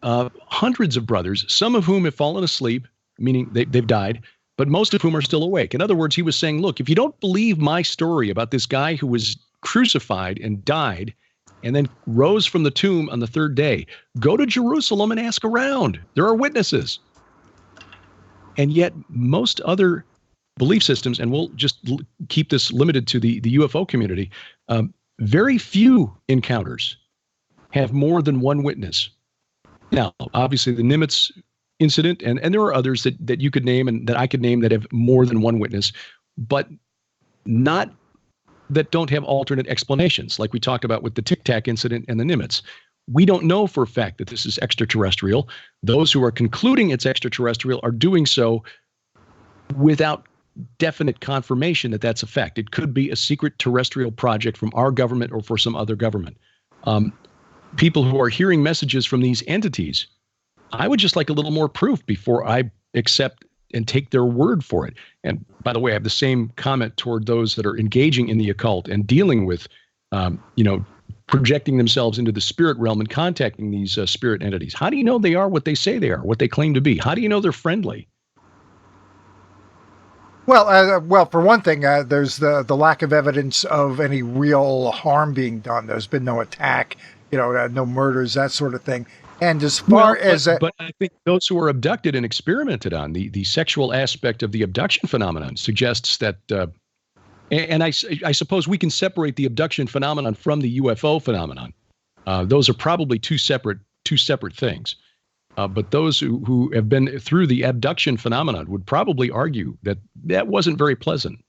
Speaker 3: hundreds of brothers, some of whom have fallen asleep, meaning they've died, but most of whom are still awake. In other words, he was saying, look, if you don't believe my story about this guy who was crucified and died and then rose from the tomb on the third day, go to Jerusalem and ask around. There are witnesses. And yet most other belief systems, and we'll just keep this limited to the UFO community, very few encounters have more than one witness. Now, obviously, the Nimitz incident, and there are others that you could name and that I could name that have more than one witness, but not that don't have alternate explanations, like we talked about with the Tic Tac incident and the Nimitz. We don't know for a fact that this is extraterrestrial. Those who are concluding it's extraterrestrial are doing so without definite confirmation that that's a fact. It could be a secret terrestrial project from our government or for some other government. People who are hearing messages from these entities, I would just like a little more proof before I accept and take their word for it. And by the way, I have the same comment toward those that are engaging in the occult and dealing with, projecting themselves into the spirit realm and contacting these spirit entities. How do you know they are what they say they are, what they claim to be? How do you know they're friendly?
Speaker 1: Well, for one thing, there's the lack of evidence of any real harm being done. There's been no attack, no murders, that sort of thing. And as far as
Speaker 3: but I think those who are abducted and experimented on, the sexual aspect of the abduction phenomenon suggests that, and I suppose we can separate the abduction phenomenon from the UFO phenomenon. Those are probably two separate things. But those who have been through the abduction phenomenon would probably argue that wasn't very pleasant.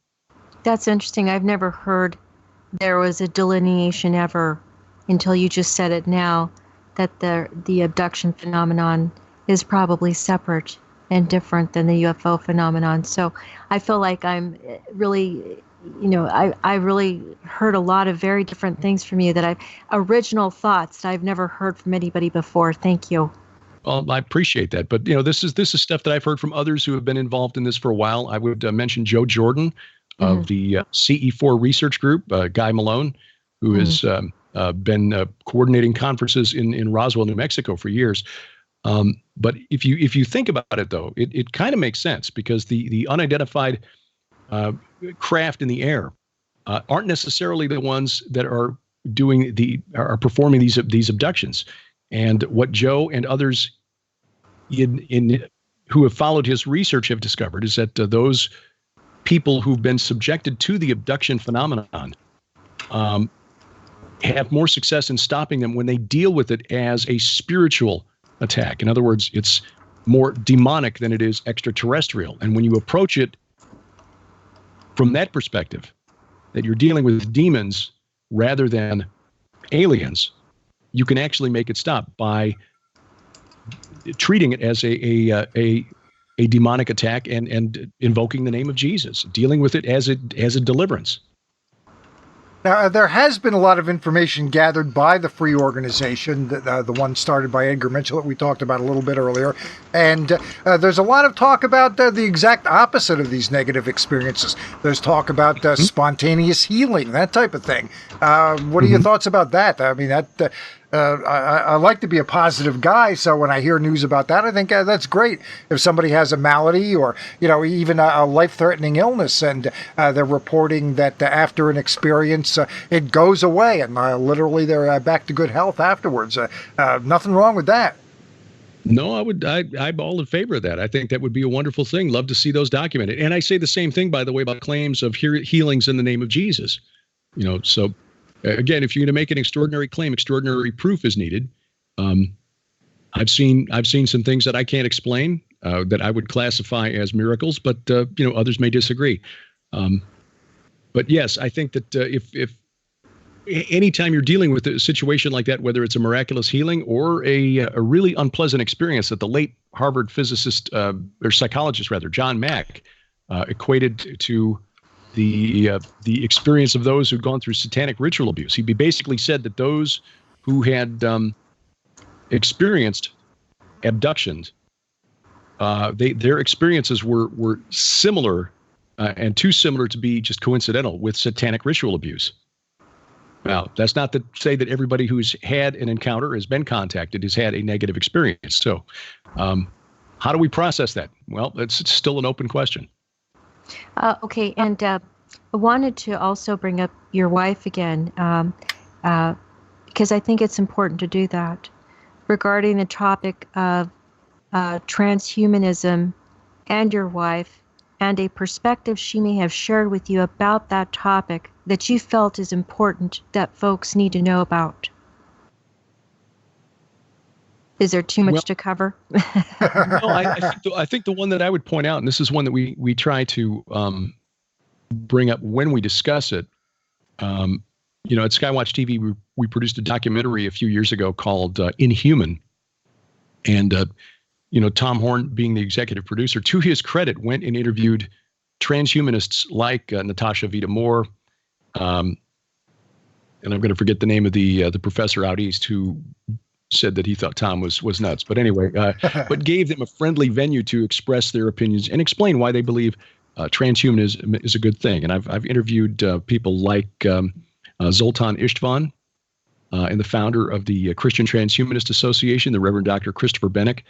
Speaker 2: That's interesting. I've never heard there was a delineation ever until you just said it now, that the abduction phenomenon is probably separate and different than the UFO phenomenon. So I feel like I'm really, I really heard a lot of very different things from you original thoughts that I've never heard from anybody before. Thank you.
Speaker 3: Well, I appreciate that. But, this is stuff that I've heard from others who have been involved in this for a while. I would mention Joe Jordan of the CE4 research group, Guy Malone, who has been coordinating conferences in Roswell, New Mexico for years. But if you think about it, though, it kind of makes sense because the unidentified craft in the air aren't necessarily the ones that are performing these abductions. And what Joe and others who have followed his research have discovered is that those people who've been subjected to the abduction phenomenon have more success in stopping them when they deal with it as a spiritual attack. In other words, it's more demonic than it is extraterrestrial. And when you approach it from that perspective, that you're dealing with demons rather than aliens, you can actually make it stop by treating it as a demonic attack and invoking the name of Jesus, dealing with it as a deliverance.
Speaker 1: Now, there has been a lot of information gathered by the Free Organization, the one started by Edgar Mitchell that we talked about a little bit earlier. And there's a lot of talk about the exact opposite of these negative experiences. There's talk about spontaneous healing, that type of thing. What are your thoughts about that? I mean, I like to be a positive guy, so when I hear news about that, I think that's great. If somebody has a malady or, even a life-threatening illness, and they're reporting that after an experience, it goes away, and literally they're back to good health afterwards. Nothing wrong with that.
Speaker 3: No, I'm all in favor of that. I think that would be a wonderful thing. Love to see those documented. And I say the same thing, by the way, about claims of healings in the name of Jesus. So again, if you're going to make an extraordinary claim, extraordinary proof is needed. I've seen some things that I can't explain that I would classify as miracles, but others may disagree. But yes, I think that if anytime you're dealing with a situation like that, whether it's a miraculous healing or a really unpleasant experience that the late Harvard physicist or psychologist rather, John Mack, equated to the experience of those who'd gone through satanic ritual abuse. He basically said that those who had experienced abductions, their experiences were similar and too similar to be just coincidental with satanic ritual abuse. Now, that's not to say that everybody who's had an encounter, has been contacted, has had a negative experience. So how do we process that? Well, it's still an open question.
Speaker 2: Okay, and I wanted to also bring up your wife again, because I think it's important to do that, regarding the topic of transhumanism and your wife, and a perspective she may have shared with you about that topic that you felt is important that folks need to know about. Is there too much to cover?
Speaker 3: No, I think the one that I would point out, and this is one that we try to bring up when we discuss it. At Skywatch TV, we produced a documentary a few years ago called Inhuman. And, Tom Horn, being the executive producer, to his credit, went and interviewed transhumanists like Natasha Vita-Moore, and I'm going to forget the name of the professor out east who said that he thought Tom was nuts. But anyway, but gave them a friendly venue to express their opinions and explain why they believe transhumanism is a good thing. And I've interviewed people like Zoltan Istvan, and the founder of the Christian Transhumanist Association, the Reverend Dr. Christopher Bennick.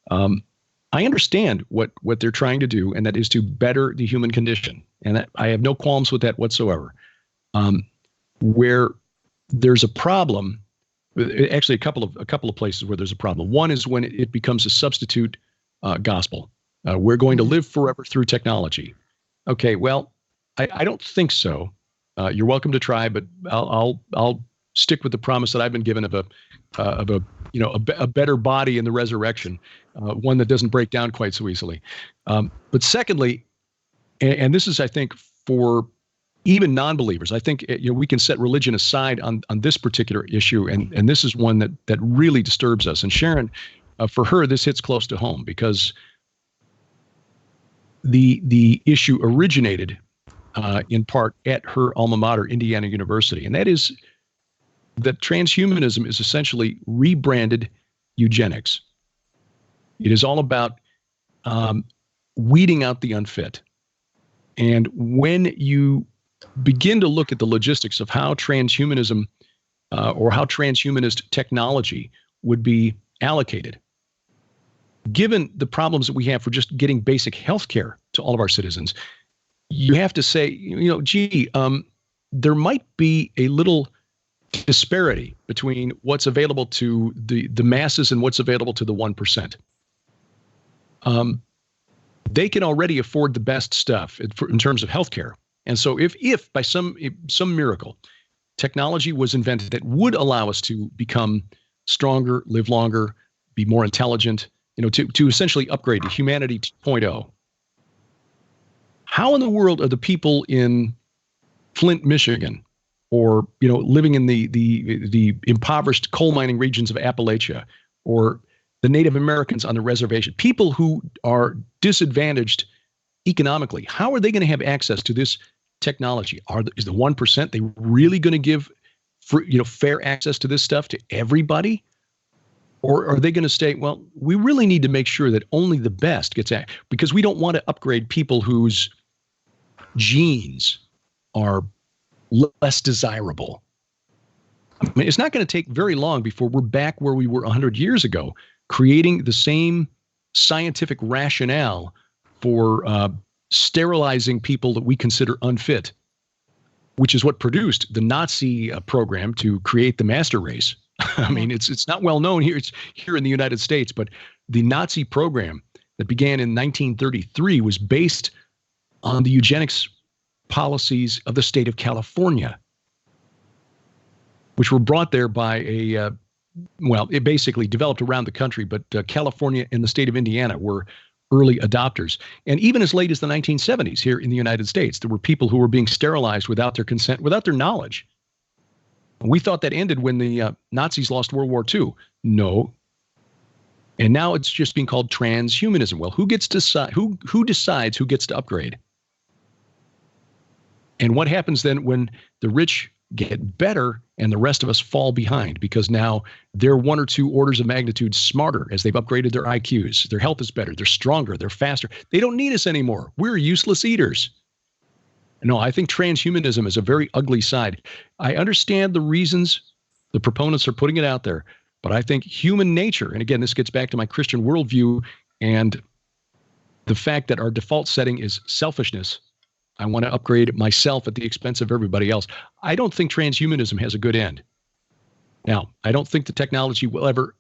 Speaker 3: I understand what they're trying to do, and that is to better the human condition. And that, I have no qualms with that whatsoever. Where there's a problem, actually a couple of places where there's a problem. One is when it becomes a substitute gospel. We're going to live forever through technology. Okay, well, I don't think so. You're welcome to try, but I'll stick with the promise that I've been given of a better body in the resurrection, one that doesn't break down quite so easily. But secondly, and this is, I think, for even non-believers, I think we can set religion aside on this particular issue, and this is one that really disturbs us. And Sharon, for her, this hits close to home because the issue originated in part at her alma mater, Indiana University, and that is that transhumanism is essentially rebranded eugenics. It is all about weeding out the unfit. And when you begin to look at the logistics of how transhumanism or how transhumanist technology would be allocated, given the problems that we have for just getting basic health care to all of our citizens, you have to say, there might be a little disparity between what's available to the masses and what's available to the 1%. they can already afford the best stuff in terms of healthcare. And so if by some miracle technology was invented that would allow us to become stronger, live longer, be more intelligent, to essentially upgrade to humanity 2.0, how in the world are the people in Flint, Michigan, or living in the impoverished coal mining regions of Appalachia, or the Native Americans on the reservation, people who are disadvantaged economically, how are they going to have access to this technology? Is the 1% they really going to give fair access to this stuff to everybody? Or are they going to say, well, we really need to make sure that only the best gets access, because we don't want to upgrade people whose genes are less desirable. I mean, it's not going to take very long before we're back where we were 100 years ago, creating the same scientific rationale for sterilizing people that we consider unfit, which is what produced the Nazi program to create the master race. I mean, it's not well known here. It's here in the United States, but the Nazi program that began in 1933 was based on the eugenics policies of the state of California, which were brought there by it basically developed around the country, but California and the state of Indiana were early adopters. And even as late as the 1970s here in the United States, there were people who were being sterilized without their consent, without their knowledge. We thought that ended when the Nazis lost World War II. No. And now it's just being called transhumanism. Well, who decides who gets to upgrade? And what happens then when the rich get better and the rest of us fall behind, because now they're 1 or 2 orders of magnitude smarter as they've upgraded their IQs. Their health is better. They're stronger. They're faster. They don't need us anymore. We're useless eaters. No, I think transhumanism is a very ugly side. I understand the reasons the proponents are putting it out there, but I think human nature, and again, this gets back to my Christian worldview and the fact that our default setting is selfishness. I want to upgrade myself at the expense of everybody else. I don't think transhumanism has a good end. Now, I don't think the technology will ever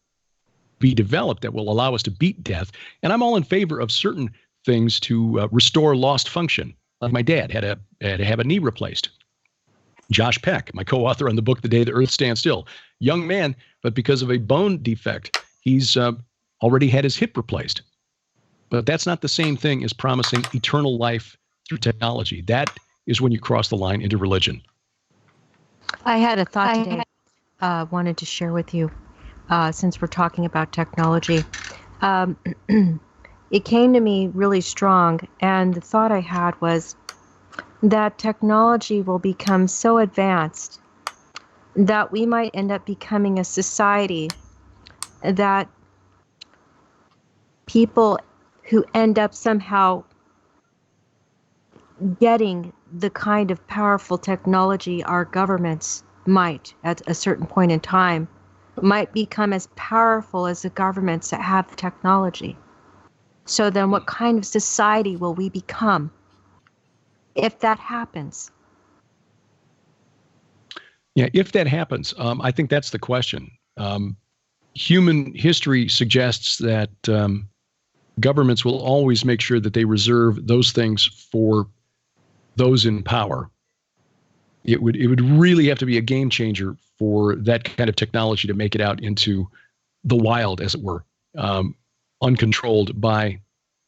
Speaker 3: be developed that will allow us to beat death. And I'm all in favor of certain things to restore lost function. Like my dad had to have a knee replaced. Josh Peck, my co-author on the book, The Day the Earth Stands Still, young man, but because of a bone defect, he's already had his hip replaced. But that's not the same thing as promising eternal life through technology. That is when you cross the line into religion.
Speaker 2: I had a thought today wanted to share with you since we're talking about technology. It came to me really strong, and the thought I had was that technology will become so advanced that we might end up becoming a society that people who end up somehow getting the kind of powerful technology our governments might at a certain point in time might become as powerful as the governments that have the technology. So then what kind of society will we become if that happens?
Speaker 3: Yeah, if that happens, I think that's the question. Human history suggests that governments will always make sure that they reserve those things for those in power. It would really have to be a game changer for that kind of technology to make it out into the wild, as it were, uncontrolled by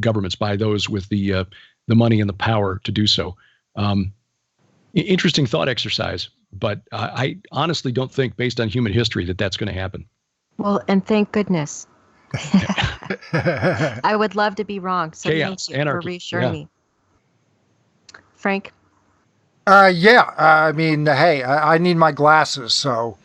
Speaker 3: governments, by those with the money and the power to do so. Interesting thought exercise, but I honestly don't think, based on human history, that that's going to happen.
Speaker 2: Well, and thank goodness. I would love to be wrong, so
Speaker 3: Chaos,
Speaker 2: thank you
Speaker 3: anarchy.
Speaker 2: for reassuring me. Frank?
Speaker 1: I mean, hey, I need my glasses, so,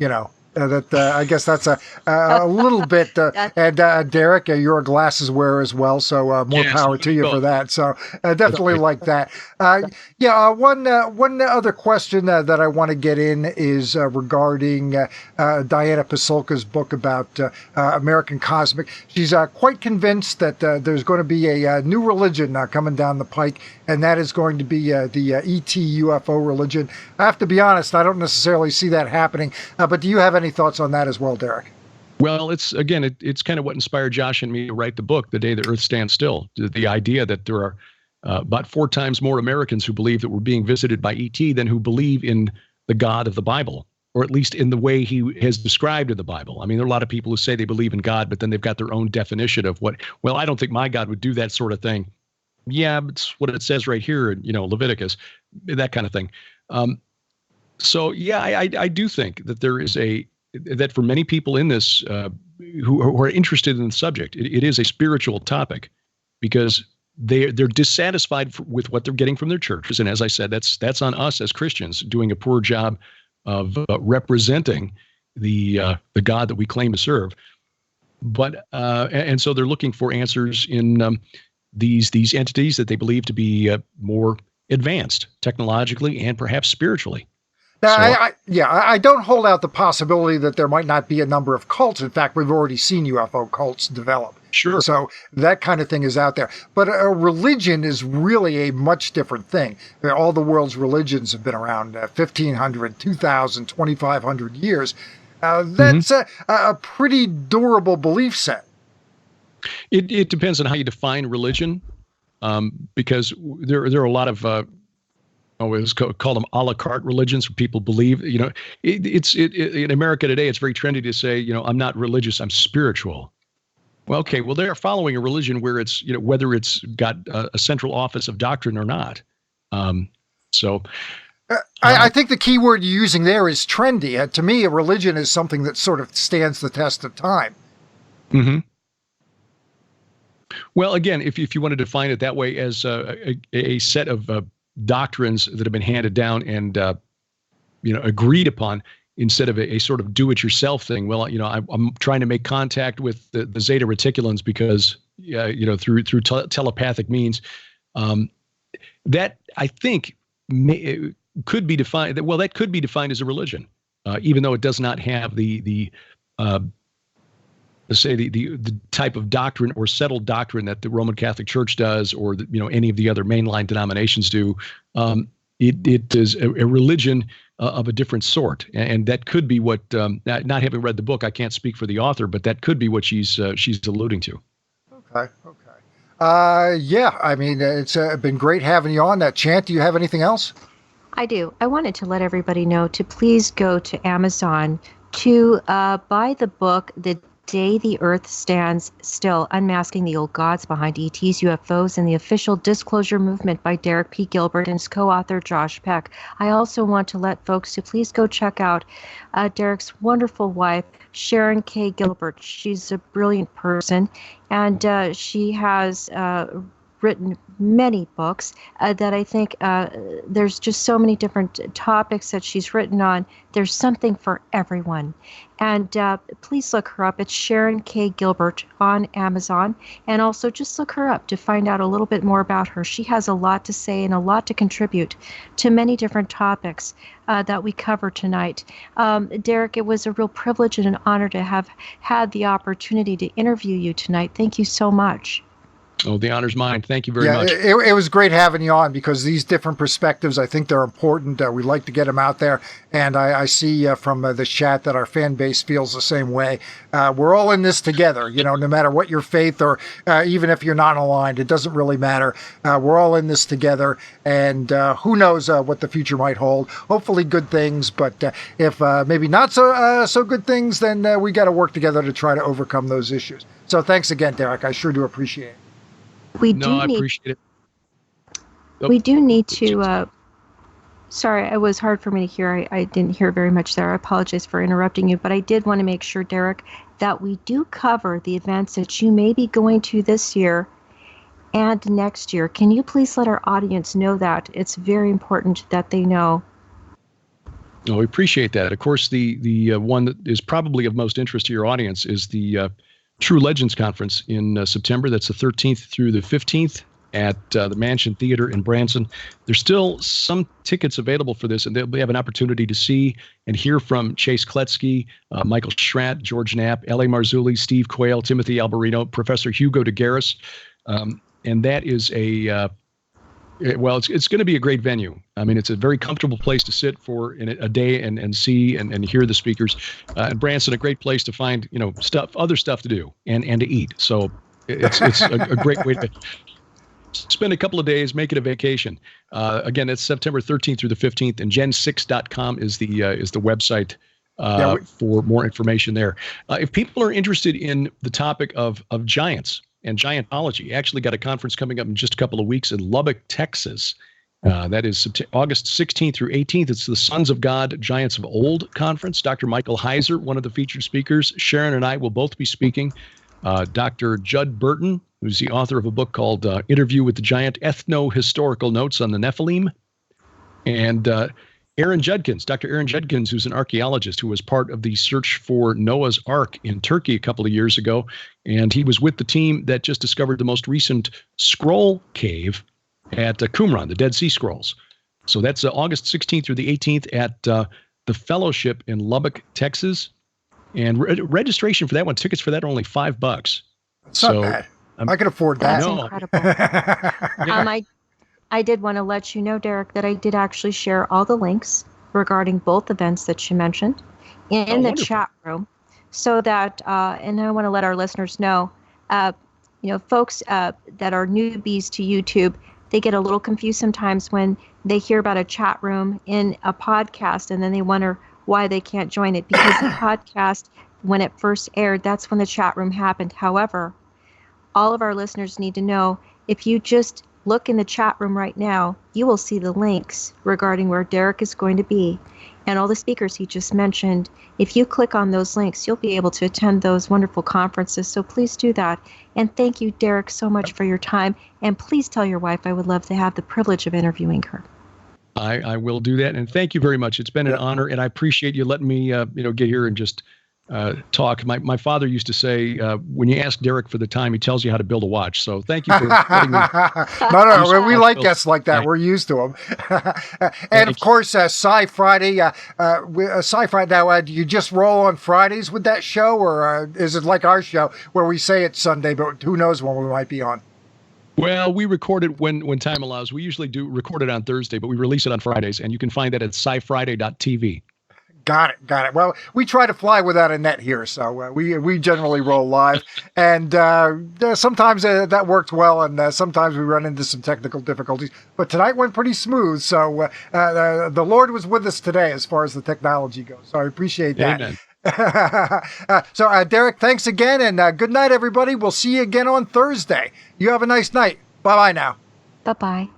Speaker 1: I guess that's a little bit, and Derek, you're a glasses wearer as well, so more power to you for that. So definitely like that. One other question that I want to get in is regarding Diana Pasulka's book about American Cosmic. She's quite convinced that there's going to be a new religion coming down the pike, and that is going to be the ET UFO religion. I have to be honest, I don't necessarily see that happening, but do you have any thoughts on that as well, Derek?
Speaker 3: Well, it's kind of what inspired Josh and me to write the book, The Day the Earth Stands Still. The idea that there are about 4 times more Americans who believe that we're being visited by ET than who believe in the God of the Bible, or at least in the way he has described in the Bible. I mean, there are a lot of people who say they believe in God, but then they've got their own definition of well, I don't think my God would do that sort of thing. Yeah, but it's what it says right here in, Leviticus, that kind of thing. So, yeah, I do think that there is that for many people in this who are interested in the subject, it is a spiritual topic, because they're dissatisfied with what they're getting from their churches. And as I said, that's on us as Christians doing a poor job of representing the God that we claim to serve. But and so they're looking for answers in these entities that they believe to be more advanced technologically and perhaps spiritually.
Speaker 1: Now, I don't hold out the possibility that there might not be a number of cults. In fact, we've already seen UFO cults develop.
Speaker 3: Sure.
Speaker 1: So that kind of thing is out there. But a religion is really a much different thing. All the world's religions have been around 1,500, 2,000, 2,500 years. That's a pretty durable belief set.
Speaker 3: It depends on how you define religion, because there are a lot of it's called them a la carte religions, where people believe, it's in America today, it's very trendy to say, I'm not religious, I'm spiritual. Well, okay, well, they're following a religion where it's, whether it's got a central office of doctrine or not. I
Speaker 1: think the key word you're using there is trendy. To me, a religion is something that sort of stands the test of time.
Speaker 3: Mm-hmm. Well, again, if you want to define it that way, as a set of doctrines that have been handed down and agreed upon, instead of a sort of do-it-yourself thing. Well, I'm trying to make contact with the Zeta Reticulans because through telepathic means. That I think could be defined. Well, that could be defined as a religion, even though it does not have the type of doctrine or settled doctrine that the Roman Catholic Church does, or any of the other mainline denominations do. It is a religion of a different sort, and that could be what. Not having read the book, I can't speak for the author, but that could be what she's alluding to.
Speaker 1: Okay. Yeah. I mean, it's been great having you on. Chant, do you have anything else?
Speaker 2: I do. I wanted to let everybody know to please go to Amazon to buy the book, The Day the Earth Stands Still, Unmasking the Old Gods Behind ETs, UFOs, and the Official Disclosure Movement by Derek P. Gilbert and his co-author Josh Peck. I also want to let folks to please go check out Derek's wonderful wife, Sharon K. Gilbert. She's a brilliant person, and she has written many books that I think there's just so many different topics that she's written on. There's something for everyone. And please look her up. It's Sharon K. Gilbert on Amazon. And also just look her up to find out a little bit more about her. She has a lot to say and a lot to contribute to many different topics that we cover tonight. Derek, it was a real privilege and an honor to have had the opportunity to interview you tonight. Thank you so much.
Speaker 3: Oh, the honor's mine. Thank you very much.
Speaker 1: It was great having you on, because these different perspectives, I think they're important. We like to get them out there. And I see from the chat that our fan base feels the same way. We're all in this together, no matter what your faith, or even if you're not aligned, it doesn't really matter. We're all in this together. And who knows what the future might hold. Hopefully good things. But if maybe not so good things, then we got to work together to try to overcome those issues. So thanks again, Derek. I sure do appreciate it.
Speaker 3: I appreciate it.
Speaker 2: We do need to. Sorry, it was hard for me to hear. I didn't hear very much there. I apologize for interrupting you, but I did want to make sure, Derek, that we do cover the events that you may be going to this year and next year. Can you please let our audience know that? It's very important that they know.
Speaker 3: Oh, we appreciate that. Of course, the one that is probably of most interest to your audience is the True Legends Conference in September. That's the 13th through the 15th at the Mansion Theater in Branson. There's still some tickets available for this, and they'll have an opportunity to see and hear from Chase Kletsky, Michael Schratt, George Knapp, L.A. Marzulli, Steve Quayle, Timothy Alberino, Professor Hugo de Garis. And that is It's going to be a great venue. I mean, it's a very comfortable place to sit for a day and see and hear the speakers. And Branson, a great place to find, other stuff to do and to eat. So it's a great way to spend a couple of days, make it a vacation. Again, it's September 13th through the 15th, and gen6.com is the website for more information there. If people are interested in the topic of giants and giantology, actually got a conference coming up in just a couple of weeks in Lubbock, Texas. That is August 16th through 18th. It's the Sons of God, Giants of Old conference. Dr. Michael Heiser, one of the featured speakers. Sharon and I will both be speaking. Dr. Judd Burton, who's the author of a book called Interview with the Giant, Ethno-Historical Notes on the Nephilim. And Dr. Aaron Judkins, who's an archaeologist who was part of the search for Noah's Ark in Turkey a couple of years ago. And he was with the team that just discovered the most recent scroll cave at Qumran, the Dead Sea Scrolls. So that's August 16th through the 18th at the Fellowship in Lubbock, Texas. And registration for that one, tickets for that are only $5.
Speaker 1: It's not bad. I can afford that.
Speaker 2: That's incredible. I did want to let you know, Derek, that I did actually share all the links regarding both events that you mentioned in the chat room, so that, and I want to let our listeners know, folks that are newbies to YouTube, they get a little confused sometimes when they hear about a chat room in a podcast, and then they wonder why they can't join it, because the podcast, when it first aired, that's when the chat room happened. However, all of our listeners need to know, if you just look in the chat room right now, you will see the links regarding where Derek is going to be and all the speakers he just mentioned. If you click on those links, you'll be able to attend those wonderful conferences. So please do that. And thank you, Derek, so much for your time. And please tell your wife I would love to have the privilege of interviewing her.
Speaker 3: I will do that. And thank you very much. It's been an honor, and I appreciate you letting me get here and just talk. My father used to say, when you ask Derek for the time, he tells you how to build a watch. So thank you for letting me.
Speaker 1: No, we like guests like that. We're used to them. And of course, SciFriday. SciFriday. Now, do you just roll on Fridays with that show, or is it like our show where we say it's Sunday, but who knows when we might be on?
Speaker 3: Well, we record it when time allows. We usually do record it on Thursday, but we release it on Fridays, and you can find that at SciFriday.tv.
Speaker 1: Got it. Well, we try to fly without a net here, so we generally roll live, and sometimes that works well, and sometimes we run into some technical difficulties. But tonight went pretty smooth, so the Lord was with us today as far as the technology goes. So I appreciate that.
Speaker 3: Amen.
Speaker 1: So Derek, thanks again, and good night, everybody. We'll see you again on Thursday. You have a nice night. Bye-bye now.
Speaker 2: Bye-bye.